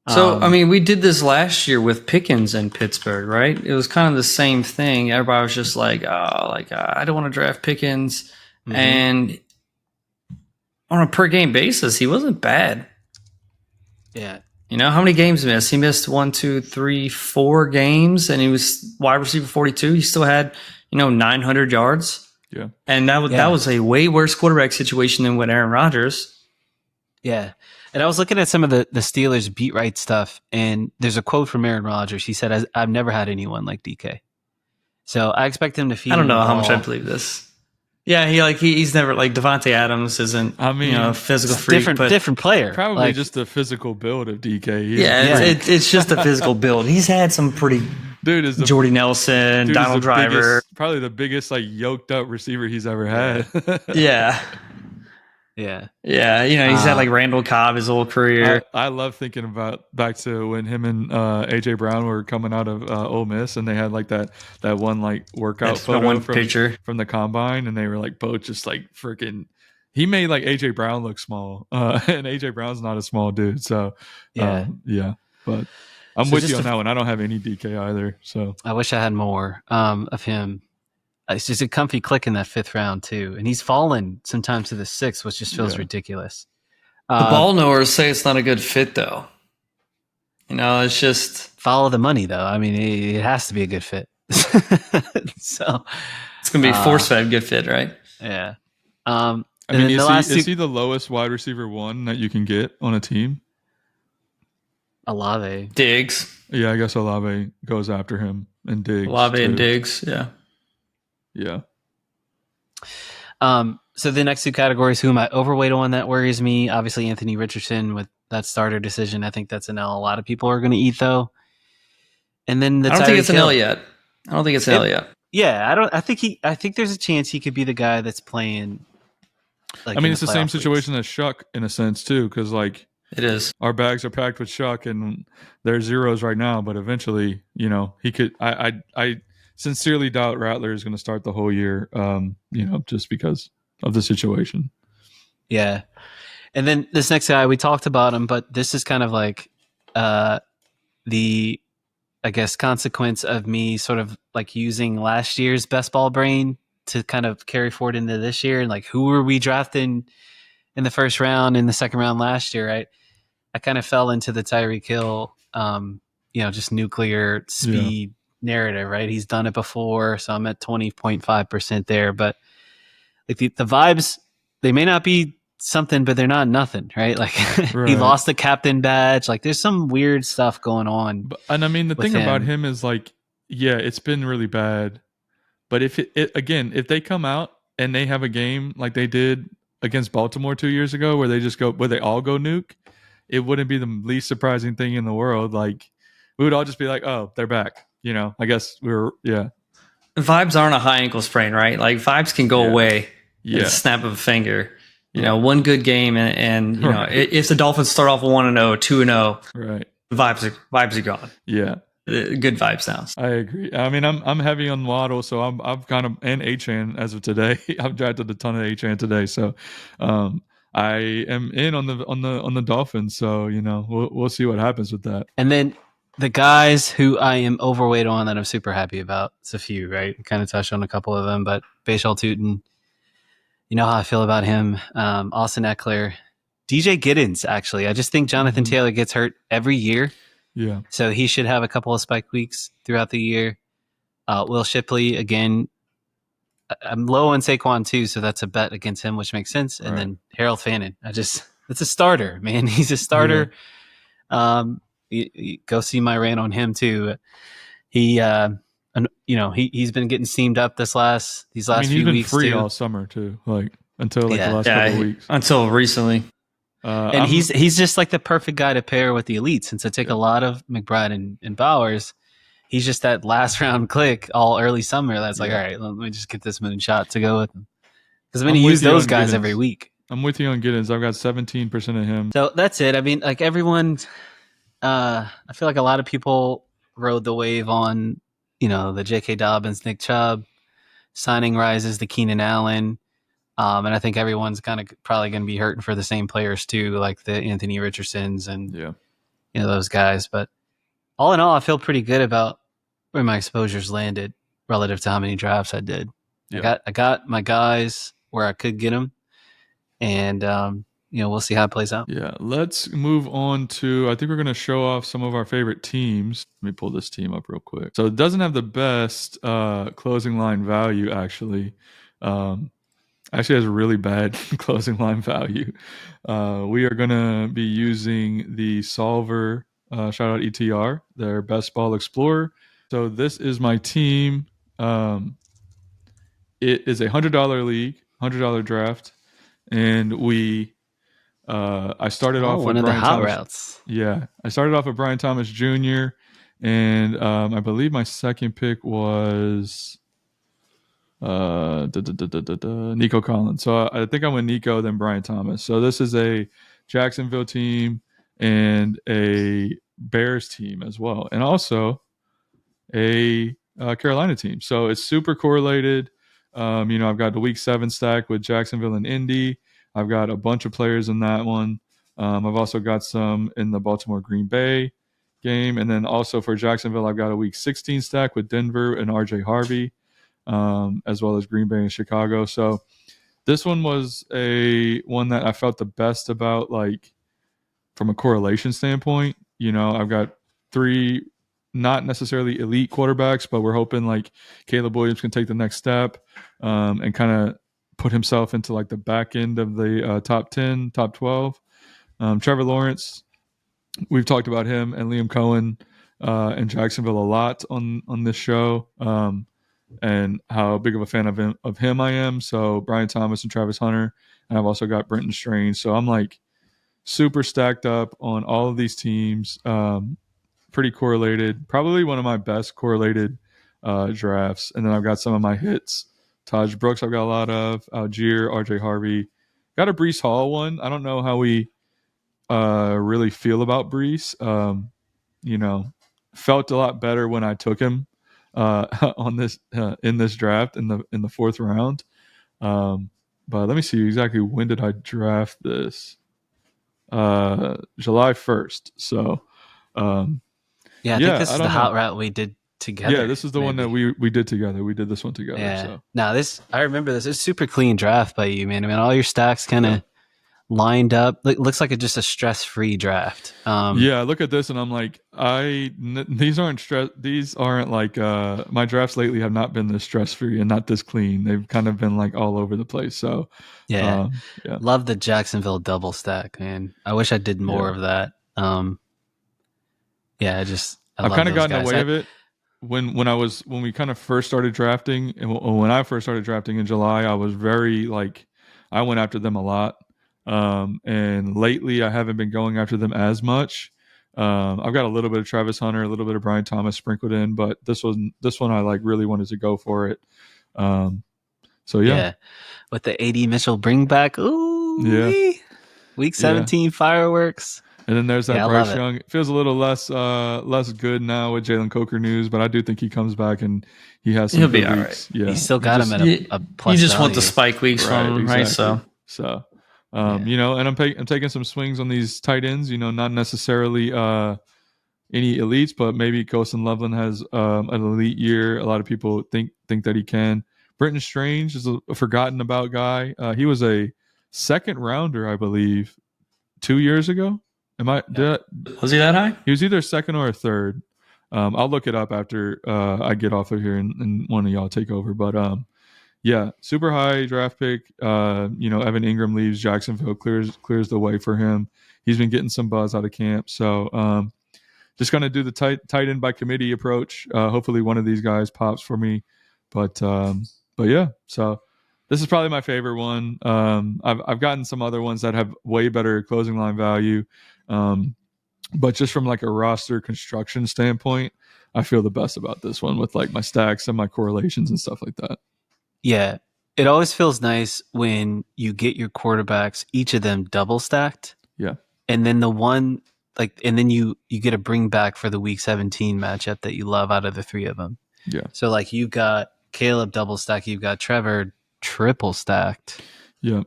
So, I mean, we did this last year with Pickens in Pittsburgh, right? It was kind of the same thing. Everybody was just like, I don't want to draft Pickens. Mhm. And on a per game basis, he wasn't bad. Yeah. You know, how many games he missed? He missed 1, 2, 3, 4 games, and he was wide receiver 42. He still had, 900 yards. Yeah. And that was a way worse quarterback situation than with Aaron Rodgers. Yeah. And I was looking at some of the Steelers beat right stuff, and there's a quote from Aaron Rodgers. He said, I've never had anyone like DK. So I expect him to feed I don't know him the how much I ball. believe this. Yeah, he's never like Devontae Adams isn't. I mean, a physical freak, different player. Probably just the physical build of DK. It's just a physical build. He's had some pretty dude is Jordy Nelson, Donald Driver, probably the biggest like yoked up receiver he's ever had. Yeah. Yeah. He's had like Randall Cobb his whole career. I love thinking about back to when him and AJ Brown were coming out of Ole Miss, and they had like that one like workout photo from the combine, and they were like both just like freaking. He made like AJ Brown look small, and AJ Brown's not a small dude. So but I'm with you on that one. I don't have any DK either. So I wish I had more of him. It's just a comfy click in that 5th round too, and he's fallen sometimes to the 6th, which just feels ridiculous. The ball knowers say it's not a good fit, though. It's just follow the money, though. I mean, it has to be a good fit. So it's gonna be force-fed good fit, right? Yeah. I mean, is he the lowest wide receiver 1 that you can get on a team? Olave, Diggs. Yeah, I guess Olave goes after him, and Diggs. Olave and Diggs, yeah. Yeah. So the next 2 categories, who am I overweight on? That worries me. Obviously, Anthony Richardson with that starter decision. I think that's an L a lot of people are going to eat, though. And then I don't think it's an L yet. Yeah, I think there's a chance he could be the guy that's playing. Like, I mean, it's the same situation as Shuck in a sense too, because like it is. Our bags are packed with Shuck, and they're zeros right now. But eventually, he could. I sincerely doubt Rattler is going to start the whole year, just because of the situation. Yeah. And then this next guy, we talked about him, but this is kind of like the, I guess, consequence of me sort of like using last year's best ball brain to kind of carry forward into this year. And like, who were we drafting in the 1st round, in the 2nd round last year, right? I kind of fell into the Tyreek Hill, just nuclear speed narrative, right? He's done it before, so I'm at 20.5% there. But like the vibes, they may not be something, but they're not nothing, right? Like he lost the captain badge. Like there's some weird stuff going on. And I mean, the thing about him is like, yeah, it's been really bad. But if if they come out and they have a game like they did against Baltimore 2 years ago, where they all go nuke, it wouldn't be the least surprising thing in the world. Like we would all just be like, oh, they're back. I guess Vibes aren't a high ankle sprain, right? Like vibes can go away in the snap of a finger. One good game, and if the Dolphins start off 1-0, 2-0, right, vibes are gone. Yeah, good vibes now. I agree. I mean, I'm heavy on Waddle, so I'm kind of, and Achane as of today. I've drafted a ton of Achane today, so I am in on the Dolphins. So we'll see what happens with that. And then the guys who I am overweight on that I'm super happy about, it's a few, right? Kind of touched on a couple of them, but Bashal Tutin, you know how I feel about him. Austin Eckler, DJ Giddens, actually. I just think Jonathan Taylor gets hurt every year. Yeah. So he should have a couple of spike weeks throughout the year. Will Shipley, again, I'm low on Saquon too, so that's a bet against him, which makes sense. And then Harold Fannin, it's a starter, man. He's a starter. Yeah. You go see my rant on him too. He, he's been getting steamed up these last few weeks. He's been free too. all summer too, like until the last couple of weeks. Until recently. And he's just like the perfect guy to pair with the elite, since I take a lot of McBride and Bowers. He's just that last round click all early summer. That's like, all right, let me just get this moonshot to go with him. Because I'm going to use those guys every week. I'm with you on Giddens. I've got 17% of him. So that's it. I mean, like everyone, I feel like a lot of people rode the wave on, the J.K. Dobbins, Nick Chubb, signing rises to Keenan Allen. And I think everyone's kind of probably going to be hurting for the same players too, like the Anthony Richardsons and, those guys. But all in all, I feel pretty good about where my exposures landed relative to how many drafts I did. Yeah. I got my guys where I could get them, and we'll see how it plays out. Yeah, let's move on to, I think we're going to show off some of our favorite teams. Let me pull this team up real quick. So it doesn't have the best closing line value, actually. Actually has a really bad closing line value. We are going to be using the Solver, shout out ETR, their Best Ball Explorer. So this is my team. It is a $100 league, $100 draft. And I started off with one of Brian the hot Thomas. routes. Yeah, I started off with Brian Thomas Jr. And I believe my second pick was Nico Collins. So I think I went Nico, then Brian Thomas. So this is a Jacksonville team and a Bears team as well, and also a Carolina team. So it's super correlated. I've got the Week 7 stack with Jacksonville and Indy. I've got a bunch of players in that one. I've also got some in the Baltimore Green Bay game, and then also for Jacksonville, I've got a Week 16 stack with Denver and RJ Harvey. As well as Green Bay and Chicago. So this one was one that I felt the best about, like from a correlation standpoint. I've got 3 not necessarily elite quarterbacks, but we're hoping like Caleb Williams can take the next step and kind of put himself into like the back end of the top 10, top 12. Trevor Lawrence, we've talked about him and Liam Cohen in Jacksonville a lot on this show. And how big of a fan of him I am. So Brian Thomas and Travis Hunter, and I've also got Brenton Strange. So I'm like super stacked up on all of these teams. Pretty correlated. Probably one of my best correlated drafts. And then I've got some of my hits. Taj Brooks I've got a lot of. Algier, RJ Harvey. Got a Breece Hall one. I don't know how we really feel about Breece. Felt a lot better when I took him on this in this draft in the 4th round. But let me see exactly when did I draft this? July 1st. So I think this is the hot route we did together. Yeah, this is the one that we did together. We did this one together. Yeah. So now I remember this. It's super clean draft by you, man. I mean, all your stacks kind of lined up. Looks like just a stress-free draft. I look at this and I'm like, these aren't like my drafts lately have not been this stress-free and not this clean. They've kind of been like all over the place. So love the Jacksonville double stack, man. I wish I did more of that. I've kind of gotten away with it when we kind of first started drafting, and when I first started drafting in July, I was very like, I went after them a lot. And lately I haven't been going after them as much. I've got a little bit of Travis Hunter, a little bit of Brian Thomas sprinkled in, but this one I like really wanted to go for it. With the AD Mitchell bring back, Week 17 fireworks. And then there's that Bryce Young. It feels a little less good now with Jalen Coker news, but I do think he comes back and he has some good weeks. Right. Yeah, you still got him at a plus. You just value. Want the spike weeks from him, right? So. And I'm taking some swings on these tight ends, not necessarily any elites, but maybe Colston Loveland has an elite year. A lot of people think that he can. Brenton Strange is a forgotten about guy. He was a 2nd rounder, I believe, 2 years ago. Was he that high? He was either 2nd or a 3rd. I'll look it up after I get off of here and one of y'all take over. But super high draft pick. Evan Ingram leaves Jacksonville, clears the way for him. He's been getting some buzz out of camp. So just going to do the tight end by committee approach. Hopefully one of these guys pops for me. But yeah, so this is probably my favorite one. I've gotten some other ones that have way better closing line value. But just from like a roster construction standpoint, I feel the best about this one with like my stacks and my correlations and stuff like that. Yeah, it always feels nice when you get your quarterbacks, each of them double stacked. Yeah. And then and then you get a bring back for the Week 17 matchup that you love out of the 3 of them. Yeah. So like you got Caleb double stacked, you've got Trevor triple stacked. Yeah.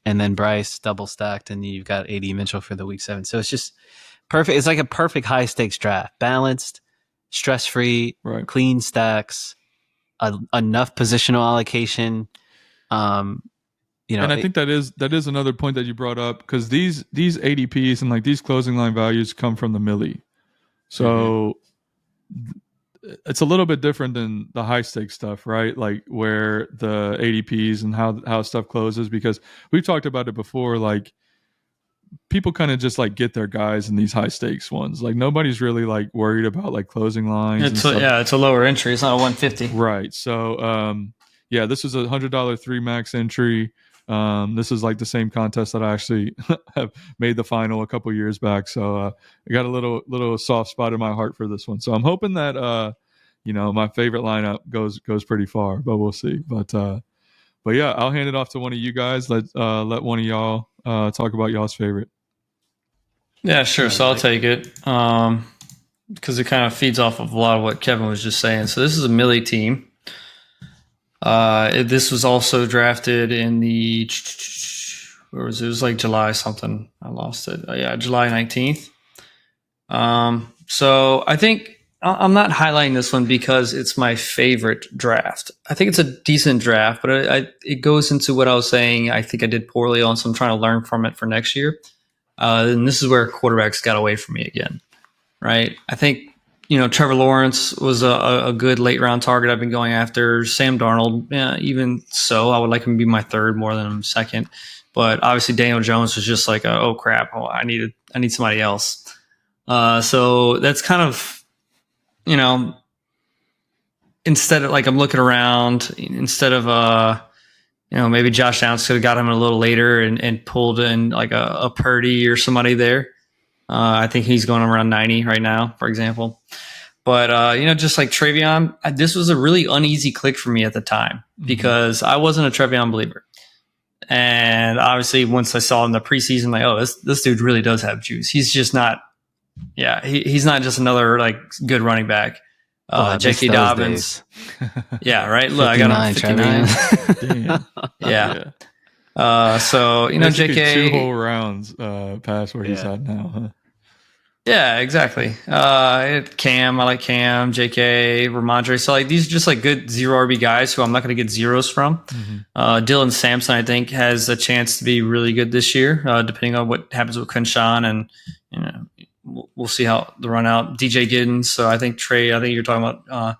And then Bryce double stacked, and you've got AD Mitchell for the Week 7. So it's just perfect. It's like a perfect high stakes draft, balanced, stress free, Right. clean stacks, enough positional allocation. And I think that is another point that you brought up, because these ADPs and like these closing line values come from the milli, so it's a little bit different than the high stakes stuff, right? Like where the ADPs and how stuff closes, because we've talked about it before. Like people kind of just like get their guys in these high stakes ones. Like nobody's really like worried about like closing lines. It's a lower entry. It's not a 150. Right. So this is $100 3 max entry. This is like the same contest that I actually have made the final a couple years back. So I got a little soft spot in my heart for this one. So I'm hoping that my favorite lineup goes pretty far, but we'll see. But yeah, I'll hand it off to one of you guys. Let one of y'all talk about y'all's favorite. Yeah, sure. So I'll take it because it kind of feeds off of a lot of what Kevin was just saying. So this is a Millie team. This was also drafted in the where was it? It was like July something. I lost it. July 19th. So I think I'm not highlighting this one because it's my favorite draft. I think it's a decent draft, but it goes into what I was saying. I think I did poorly on, so I'm trying to learn from it for next year. And this is where quarterbacks got away from me again, right? I think Trevor Lawrence was a good late round target I've been going after. Sam Darnold, even so, I would like him to be my third more than him second. But obviously Daniel Jones was just like, oh crap, I need somebody else. So that's kind of, instead of like I'm looking around, instead of maybe Josh Downs could have got him a little later and pulled in like a Purdy or somebody there. I think he's going around 90 right now, for example. But, just like Trevion, this was a really uneasy click for me at the time because I wasn't a Trevion believer. And obviously, once I saw in the preseason, like, oh, this dude really does have juice. He's just not, he's not just another like good running back. J.K. Dobbins. Yeah, right. Look, I got him 59. Yeah. So J.K. 2 whole rounds past where he's at now. Huh? Yeah, exactly. Cam, I like Cam, JK, Ramondre. So like these are just like good 0 RB guys who I'm not going to get zeros from. Dylan Sampson, I think, has a chance to be really good this year, depending on what happens with Crenshaw, and we'll see how the run out. DJ Giddens. So I think Trey. I think you're talking about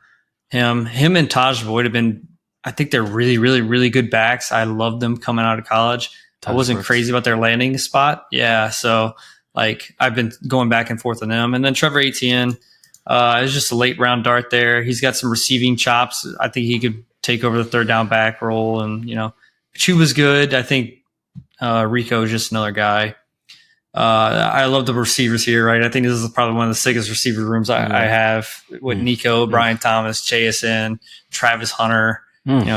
him. Him and Taj Boyd have been. I think they're really, really, really good backs. I loved them coming out of college. I wasn't crazy about their landing spot. Yeah, so. Like I've been going back and forth on them. And then Trevor Etienne is just a late round dart there. He's got some receiving chops. I think he could take over the third down back role. And, Chu was good. I think Rico is just another guy. I love the receivers here, right? I think this is probably one of the sickest receiver rooms I have with Nico, Brian Thomas, JSN, Travis Hunter,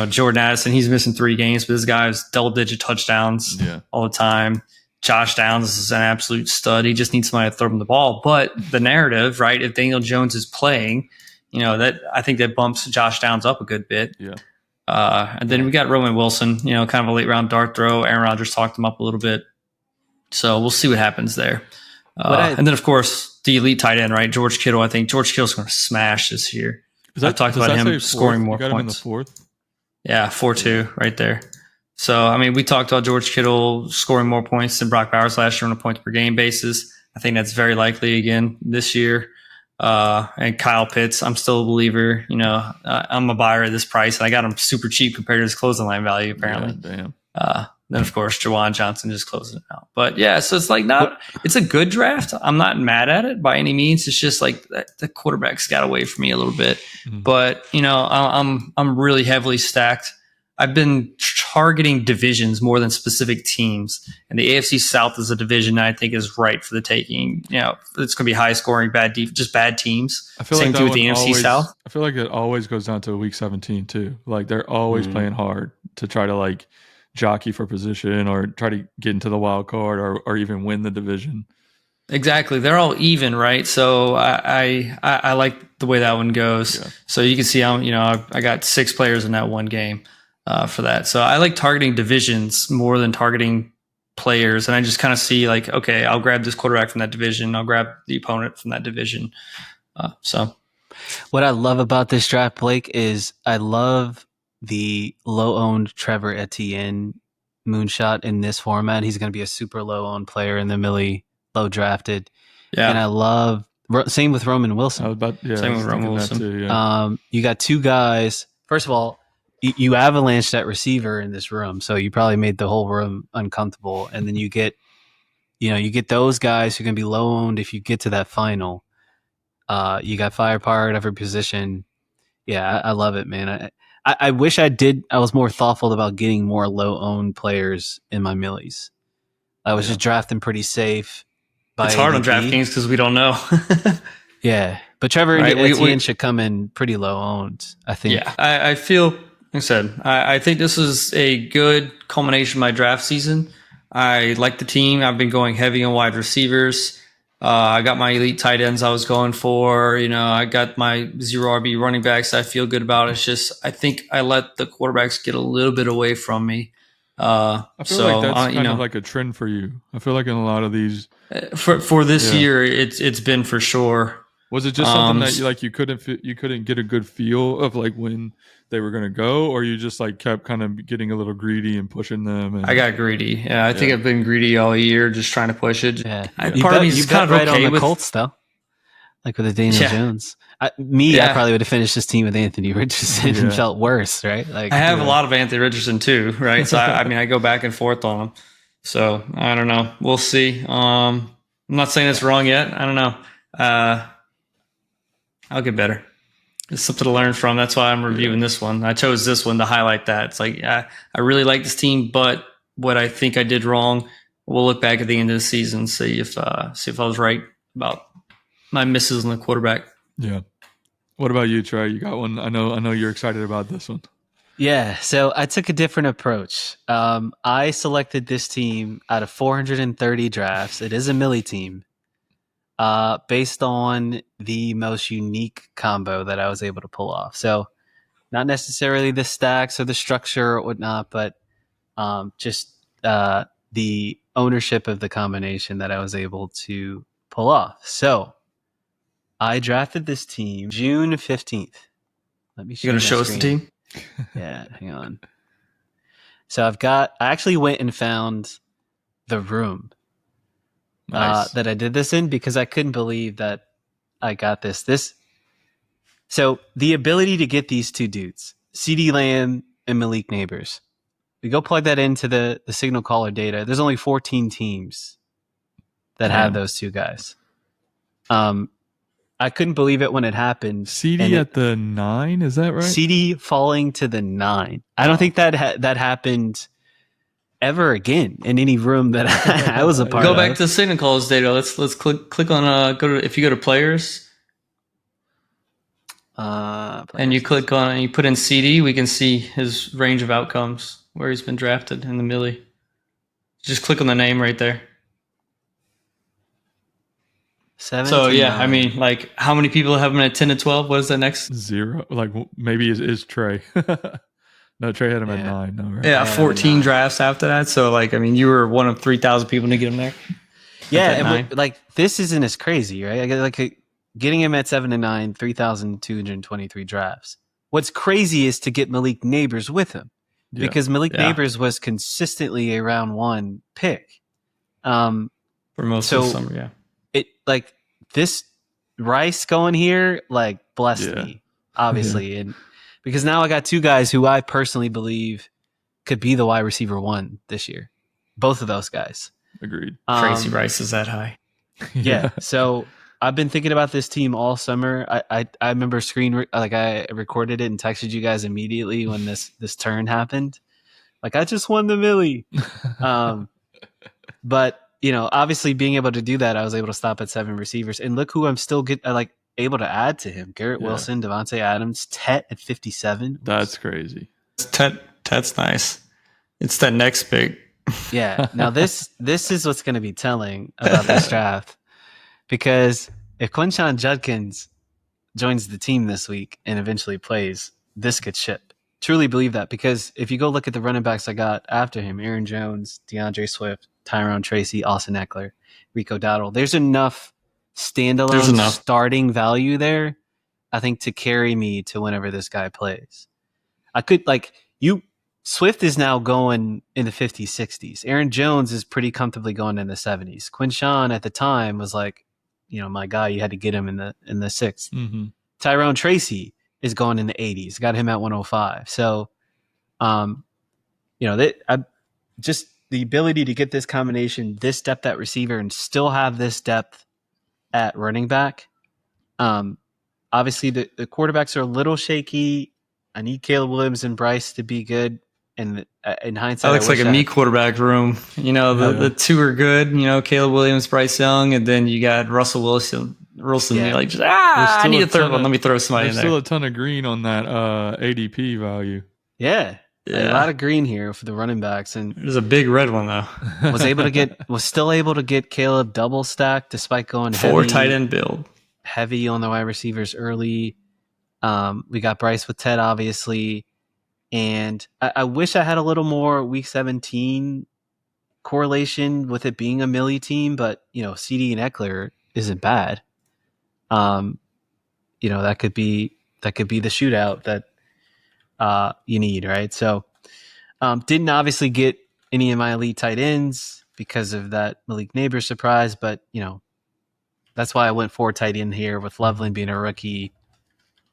Jordan Addison. He's missing 3 games, but this guy has double-digit touchdowns all the time. Josh Downs is an absolute stud. He just needs somebody to throw him the ball. But the narrative, right, if Daniel Jones is playing, that I think that bumps Josh Downs up a good bit. Yeah. And then we got Roman Wilson, kind of a late round dart throw. Aaron Rodgers talked him up a little bit. So we'll see what happens there. And then, of course, the elite tight end, right, George Kittle. I think George Kittle's going to smash this year. I talked about him scoring more points. Him in the 4th? Yeah, 4-2 right there. So, I mean, we talked about George Kittle scoring more points than Brock Bowers last year on a points per game basis. I think that's very likely again this year. And Kyle Pitts, I'm still a believer. I'm a buyer at this price, and I got him super cheap compared to his closing line value, apparently. Yeah, damn. Then, of course, Jawan Johnson just closing it out. But, yeah, so it's like it's a good draft. I'm not mad at it by any means. It's just like the quarterbacks got away from me a little bit. But, I'm really heavily stacked. I've been targeting divisions more than specific teams, and the AFC South is a division that I think is right for the taking. It's going to be high scoring, just bad teams. I feel Same thing with the NFC South. I feel like it always goes down to week 17 too. Like they're always playing hard to try to like jockey for position or try to get into the wild card or even win the division. Exactly, they're all even, right? So I like the way that one goes. Yeah. So you can see I got 6 players in that one game. For that. So I like targeting divisions more than targeting players, and I just kind of see like, okay, I'll grab this quarterback from that division. I'll grab the opponent from that division. So what I love about this draft, Blake, is I love the low-owned Trevor Etienne moonshot in this format. He's going to be a super low-owned player in the Millie, low drafted. yeah, And I love same with Roman Wilson. Same with Roman Wilson. Too, yeah. You got two guys. First of all, you avalanched that receiver in this room, so you probably made the whole room uncomfortable. And then you get those guys who can be low owned if you get to that final. You got firepower at every position. Yeah, I love it, man. I wish I was more thoughtful about getting more low owned players in my millies. I was just drafting pretty safe. It's hard on DraftKings because we don't know. Yeah, but Trevor Etienne should come in pretty low owned, I think. Yeah, I feel, like I said, I think this is a good culmination of my draft season. I like the team. I've been going heavy on wide receivers. I got my elite tight ends I was going for. I got my 0 RB running backs I feel good about. It's just I think I let the quarterbacks get a little bit away from me. I feel like that's kind of like a trend for you. I feel like in a lot of these for this year, it's been for sure. Was it just something that you couldn't get a good feel of like when they were going to go, or you just like kept kind of getting a little greedy and pushing them? I got greedy. Yeah, I think I've been greedy all year, just trying to push it. Yeah, part of me is kind of right okay on the with Colts though, like with the Daniel Jones. I probably would have finished this team with Anthony Richardson and felt worse, right? Like I have a lot of Anthony Richardson too, right? So I go back and forth on him. So I don't know. We'll see. I'm not saying it's wrong yet. I don't know. I'll get better. It's something to learn from. That's why I'm reviewing this one. I chose this one to highlight that. It's like, I really like this team, but what I think I did wrong, we'll look back at the end of the season, see if I was right about my misses on the quarterback. Yeah. What about you, Trey? You got one? I know you're excited about this one. Yeah, so I took a different approach. I selected this team out of 430 drafts. It is a Millie team. Based on the most unique combo that I was able to pull off. So not necessarily the stacks or the structure or whatnot, but just the ownership of the combination that I was able to pull off. So I drafted this team June 15th. Let me show you. You're going to show us the team? Yeah, hang on. So I actually went and found the room. Nice. That I did this in because I couldn't believe that I got this. So the ability to get these two dudes, CeeDee Lamb and Malik Neighbors, we go plug that into the Signal Caller data. There's only 14 teams that have those two guys. I couldn't believe it when it happened. CeeDee at the 9, is that right? CeeDee falling to the 9. I don't think that happened ever again in any room that I was a part of. Go back to Signal Callers data. Let's click on if you go to players, and you click on and you put in CD, we can see his range of outcomes where he's been drafted in the Millie. Just click on the name right there. 7 so to yeah, 9. I mean, like, how many people have him at 10 to 12? What is that next? 0. Like maybe is Trey. No, Trey had him at 9. No, right? Yeah, 14 drafts after that. So, like, I mean, you were one of 3,000 people to get him there. Yeah, and like this isn't as crazy, right? Like getting him at 7 to 9, 3,223 drafts. What's crazy is to get Malik Neighbors with him, because Malik Neighbors was consistently a round 1 pick for most of the summer. Yeah, it like this Rice going here like blessed me, obviously, and. Because now I got two guys who I personally believe could be the wide receiver 1 this year. Both of those guys. Agreed. Tracy Rice is that high. Yeah. So I've been thinking about this team all summer. I remember I recorded it and texted you guys immediately when this turn happened. Like, I just won the Millie. But obviously being able to do that, I was able to stop at 7 receivers. And look who I'm still able to add to him. Garrett Wilson, Devontae Adams, Tet at 57. That's crazy. Tet's nice. It's that next pick. Yeah. Now this is what's going to be telling about this draft, because if Quinshon Judkins joins the team this week and eventually plays, this could ship truly believe that, because if you go look at the running backs I got after him, Aaron Jones, DeAndre Swift, Tyrone Tracy, Austin Eckler, Rico Dowdle, there's enough standalone starting value there, I think, to carry me to whenever this guy plays. I could Swift is now going in the 50s, 60s. Aaron Jones is pretty comfortably going in the 70s. Quinshawn at the time was like, my guy, you had to get him in the 6th. Mm-hmm. Tyrone Tracy is going in the 80s. Got him at 105. So, just the ability to get this combination, this depth at receiver, and still have this depth at running back. Obviously, the quarterbacks are a little shaky. I need Caleb Williams and Bryce to be good. And in hindsight, that looks like a me quarterback room. The two are good. Caleb Williams, Bryce Young, and then you got Russell Wilson. Yeah. You're like, I need a third one. Let me throw somebody in there. There's still a ton of green on that ADP value. Yeah. A lot of green here for the running backs, and there's a big red one though. was still able to get Caleb double stacked despite going 4 tight end build, heavy on the wide receivers early. We got Bryce with Ted, obviously. And I wish I had a little more week 17 correlation with it being a Millie team, but CD and Eckler isn't bad. That could be the shootout that you need, right? So didn't obviously get any of my elite tight ends because of that Malik Neighbors surprise, but that's why I went 4 tight end here with Loveland being a rookie.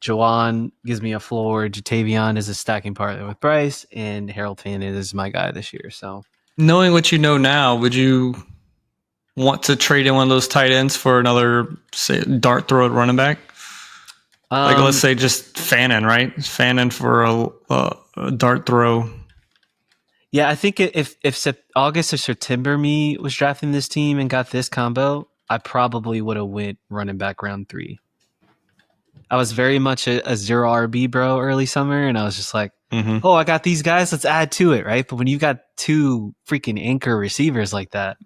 Jawan gives me a floor. Jatavion is a stacking partner with Bryce, and Harold Fannin is my guy this year. So, knowing what you know now, would you want to trade in one of those tight ends for another, say, dart throw at running back? Let's say just Fannin, right? Fannin for a dart throw. Yeah, I think if August or September me was drafting this team and got this combo, I probably would have went running back round 3. I was very much a 0 RB bro early summer, and I was just like, I got these guys, let's add to it, right? But when you've got 2 freaking anchor receivers like that,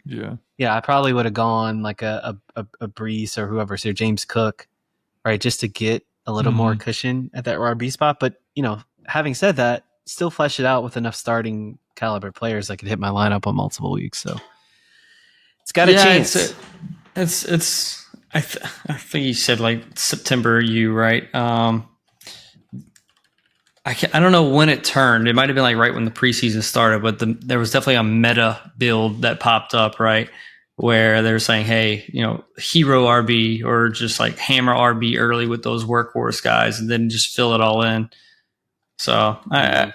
I probably would have gone like a Brees or whoever's here, James Cook, right, just to get a little more cushion at that RB spot. But, having said that, still flesh it out with enough starting caliber players that could hit my lineup on multiple weeks. So it's got a chance. It's I think you said like September, right? I don't know when it turned. It might have been like right when the preseason started, but there was definitely a meta build that popped up, right? Where they're saying, hey, hero RB or just like hammer RB early with those workhorse guys and then just fill it all in. So I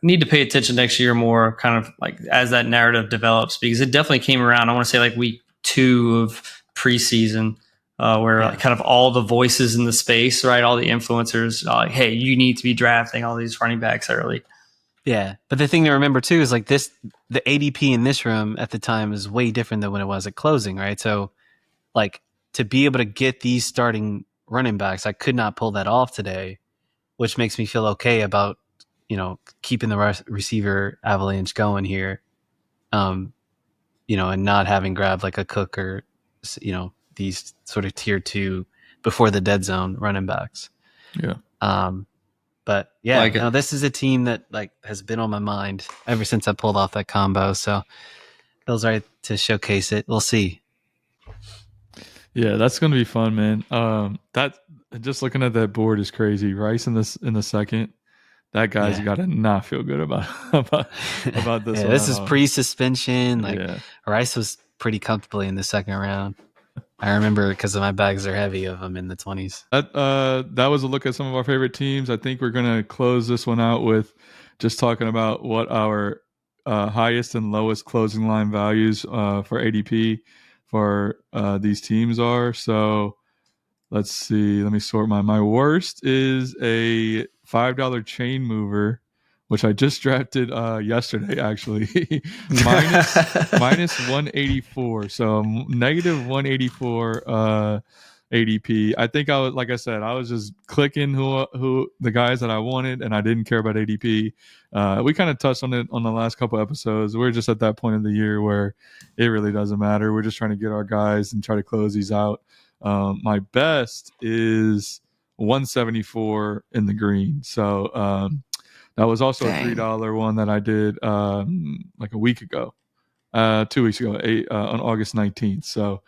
need to pay attention next year more, kind of like as that narrative develops, because it definitely came around. I want to say like week 2 of preseason, where kind of all the voices in the space, right? All the influencers, like, hey, you need to be drafting all these running backs early. Yeah. But the thing to remember too is like the ADP in this room at the time is way different than when it was at closing, right? So like to be able to get these starting running backs, I could not pull that off today, which makes me feel okay about, keeping the receiver avalanche going here. And not having grabbed like a Cook or, these sort of tier 2 before the dead zone running backs. Yeah. But yeah, this is a team that like has been on my mind ever since I pulled off that combo. So feels right to showcase it. We'll see. Yeah, that's going to be fun, man. That just looking at that board is crazy. Rice in the second. That guy's got to not feel good about this. This is pre-suspension. Rice was pretty comfortably in the second round. I remember because my bags are heavy of them in the 20s. That was a look at some of our favorite teams. I think we're going to close this one out with just talking about what our highest and lowest closing line values for ADP for these teams are. So let's see. Let me sort my worst is a $5 chain mover, which I just drafted yesterday, actually. minus 184. So negative 184 ADP. I think I was, like I said, I was just clicking who the guys that I wanted, and I didn't care about ADP. We kind of touched on it on the last couple episodes. We're just at that point of the year where it really doesn't matter. We're just trying to get our guys and try to close these out. My best is 174 in the green. So That was also Dang. a $3 one that I did like a week ago, 2 weeks ago, on August 19th. So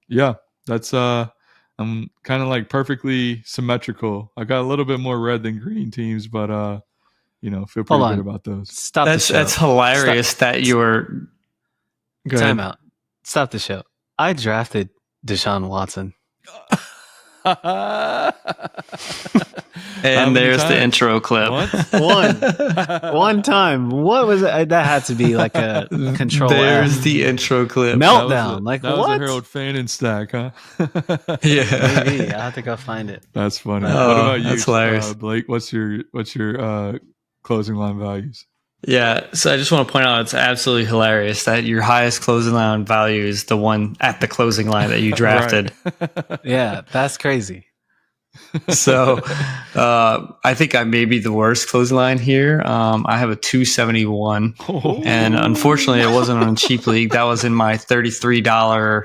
yeah, that's I'm kind of like perfectly symmetrical. I got a little bit more red than green teams, but feel pretty good about those. Stop the show. That's hilarious that you were. Go ahead. Time out. Stop the show. I drafted Deshaun Watson. And there's the intro clip. One time. What was it? That had to be like a control. There's the intro clip. Meltdown. That was a Harold Fannin stack, huh? Yeah. Maybe. I have to go find it. That's funny. Oh, what about you, that's hilarious. Blake? What's your closing line values? Yeah, so I just want to point out it's absolutely hilarious that your highest closing line value is the one at the closing line that you drafted. Yeah, that's crazy. So I think I may be the worst closing line here. I have a 271, and unfortunately, it wasn't on a cheap league. That was in my $33.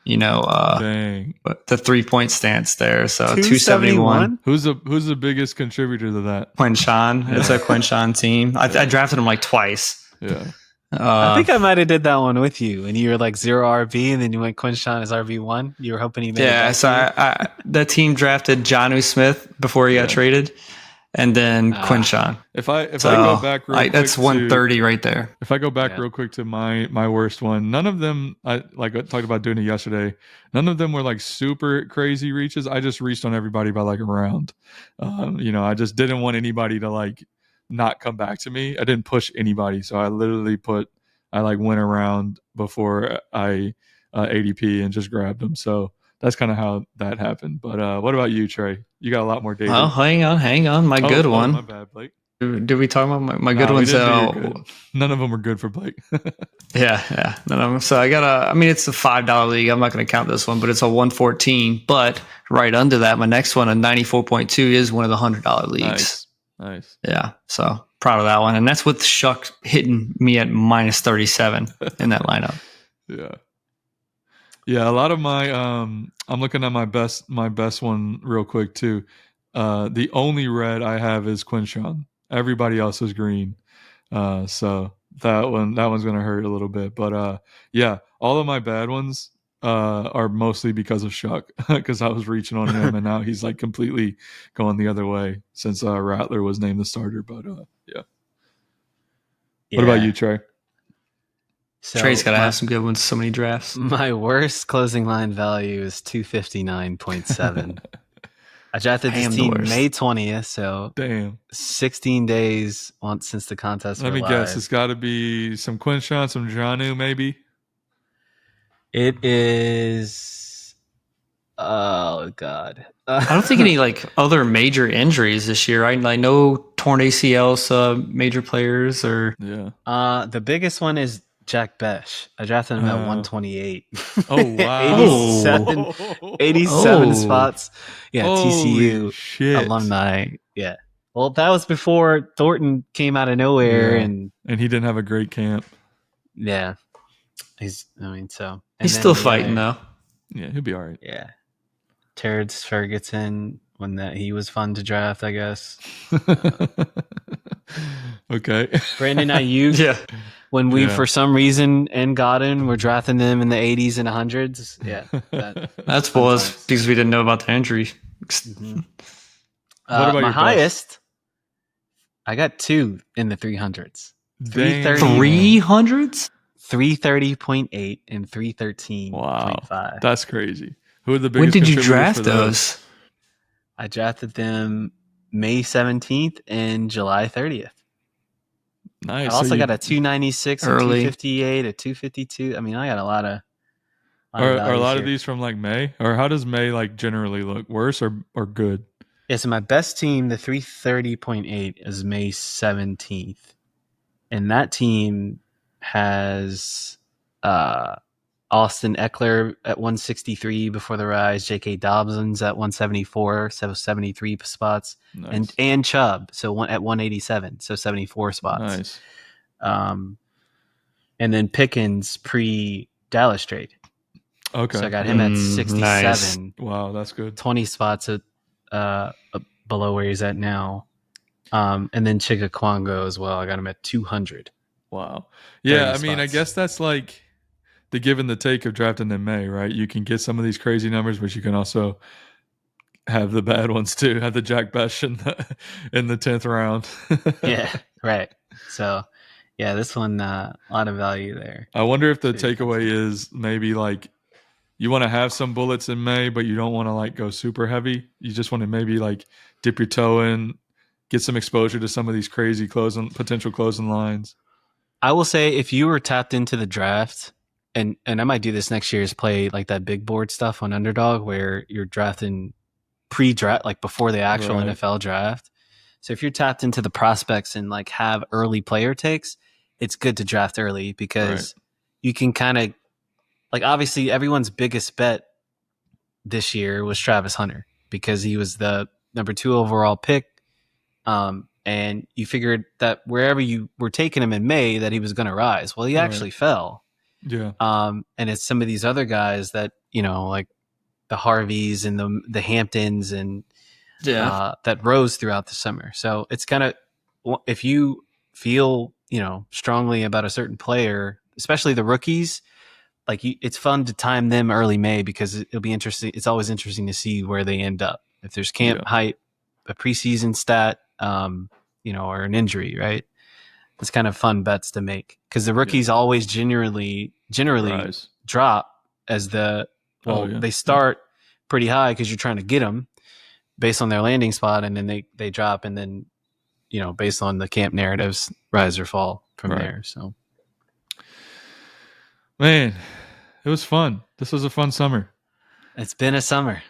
Dang. The 3-point stance there. So 271. Who's the biggest contributor to that? Quinshawn. It's a Quinshawn team. I drafted him like twice. Yeah. I think I might have did that one with you, and you were like 0 RB, and then you went Quinshawn as RB1. You were hoping he made it. Yeah, so the team drafted Jonnu Smith before he got traded, and then Quinshawn. If I go back real quick, that's 130 right there. If I go back real quick to my worst one, none of them, I talked about doing it yesterday. None of them were like super crazy reaches. I just reached on everybody by like a round. I just didn't want anybody to like not come back to me. I didn't push anybody, so I literally went around before I ADP and just grabbed them. So that's kind of how that happened. But what about you, Trey? You got a lot more data. Oh, hang on. My good one. My bad, Blake. Did we talk about my good one? So none of them were good for Blake. yeah, none of them. So it's a $5 league. I'm not going to count this one, but it's a 114. But right under that, my next one, a 94.2, is one of the $100 leagues. Nice. Yeah, so proud of that one, and that's with Shuck hitting me at minus 37 in that lineup. Yeah. A lot of my I'm looking at my best one real quick too. The only red I have is Quinshawn. Everybody else is green. So that one's gonna hurt a little bit. But yeah, all of my bad ones are mostly because of Shuck, because I was reaching on him, and now he's like completely going the other way since Rattler was named the starter. But yeah. What about you, Trey? So Trey's got to have some good ones. So many drafts. My worst closing line value is 259.7. I drafted this team May 20th, so 16 days since the contest. Let me guess. It's got to be some Quinshawn, some Jonnu, maybe. It is. Oh God! I don't think any like other major injuries this year. I know torn ACLs, major players, or the biggest one is Jack Besh. I drafted him at 128. Oh wow! 87 spots. Yeah, TCU alumni. Yeah. Well, that was before Thornton came out of nowhere, and he didn't have a great camp. Yeah, he's still fighting though. Yeah, he'll be all right. Yeah. Terrence Ferguson, he was fun to draft, I guess. Okay. Brandon Ayuk. Yeah. When we, for some reason, and Godin were drafting them in the 80s and 100s. Yeah. That's because we didn't know about the injury. Mm-hmm. What about my highest? I got 2 in the 300s. 300s? 330.8 and 313.5. Wow. That's crazy. Who are the biggest? When did you draft those? I drafted them May 17th and July 30th. Nice. I also got a 296, early. A 258, a 252. I mean, I got a lot of. Are a lot of these from like May, or how does May like generally look? Worse or good? Yeah, so my best team, the 330.8, is May 17th, and that team has Austin Eckler at 163 before the rise, J.K. Dobbins at 174, so 73 spots, nice. and Chubb, so at 187, so 74 spots. Nice. And then Pickens pre-Dallas trade. Okay. So I got him at 67. Nice. Wow, that's good. 20 spots below where he's at now. And then Chickaquango as well. I got him at 200. Wow. Yeah, 30 I mean, I spots. guess that's like the give and the take of drafting in May, right? You can get some of these crazy numbers, but you can also have the bad ones too. Have the Jack Besh in the 10th round. Yeah, right. So, yeah, this one, a lot of value there. I wonder if the Pretty takeaway is maybe like you want to have some bullets in May, but you don't want to like go super heavy. You just want to maybe like dip your toe in, get some exposure to some of these crazy potential closing lines. I will say if you were tapped into the draft, and I might do this next year, is play like that big board stuff on Underdog where you're drafting pre-draft, like before the actual Right. NFL draft. So if you're tapped into the prospects and like have early player takes, it's good to draft early because you can kind of like, obviously everyone's biggest bet this year was Travis Hunter because he was the number 2 overall pick. And you figured that wherever you were taking him in May that he was going to rise. Well, he actually fell. Yeah. And it's some of these other guys that, you know, like the Harveys and the Hamptons and that rose throughout the summer. So it's kind of, if you feel, you know, strongly about a certain player, especially the rookies, like it's fun to time them early May because it'll be interesting. It's always interesting to see where they end up. If there's camp hype, a preseason stat, you know, or an injury, right? It's kind of fun bets to make because the rookies always generally drop as they start pretty high because you're trying to get them based on their landing spot, and then they drop, and then, you know, based on the camp narratives, rise or fall from there. So, man, it was fun. This was a fun summer. It's been a summer.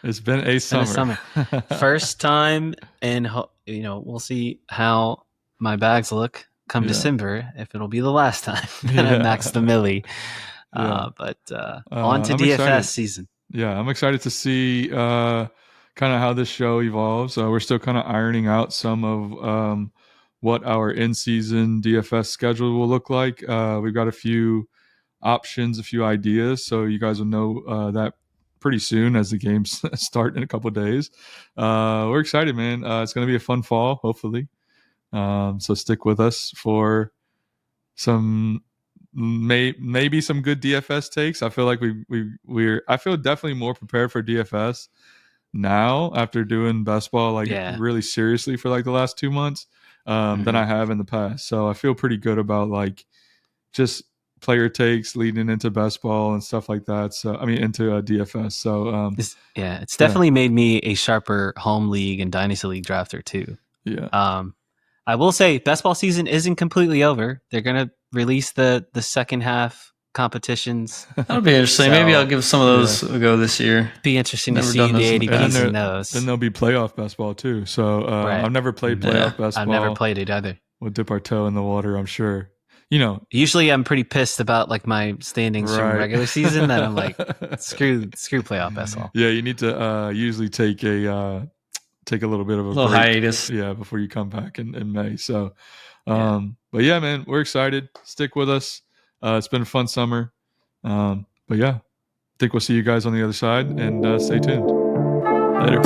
First time, and you know, we'll see how my bags look come December, if it'll be the last time that I max the milli. But on to DFS season. Yeah, I'm excited to see kind of how this show evolves. We're still kind of ironing out some of what our in-season DFS schedule will look like. We've got a few options, a few ideas, so you guys will know that pretty soon as the games start in a couple of days. We're excited, man. It's going to be a fun fall, hopefully. So stick with us for some maybe some good DFS takes. I feel like I feel definitely more prepared for DFS now after doing best ball really seriously for like the last 2 months than I have in the past. So I feel pretty good about like just player takes leading into best ball and stuff like that. So I mean into DFS. So it's definitely made me a sharper home league and dynasty league drafter too. Yeah. I will say best ball season isn't completely over. They're gonna release the second half competitions. That'll be interesting. So, maybe I'll give some of those a go this year. Be interesting to see the ADPs in those. Then there'll be playoff best ball too. So I've never played playoff best ball. I've never played it either. We'll dip our toe in the water, I'm sure. You know, usually I'm pretty pissed about like my standings from regular season that I'm like, screw playoff best ball. Yeah, you need to usually take a little bit of a little break, hiatus. Yeah, before you come back in May. So, but yeah, man, we're excited. Stick with us. It's been a fun summer. But yeah, I think we'll see you guys on the other side, and stay tuned. Later.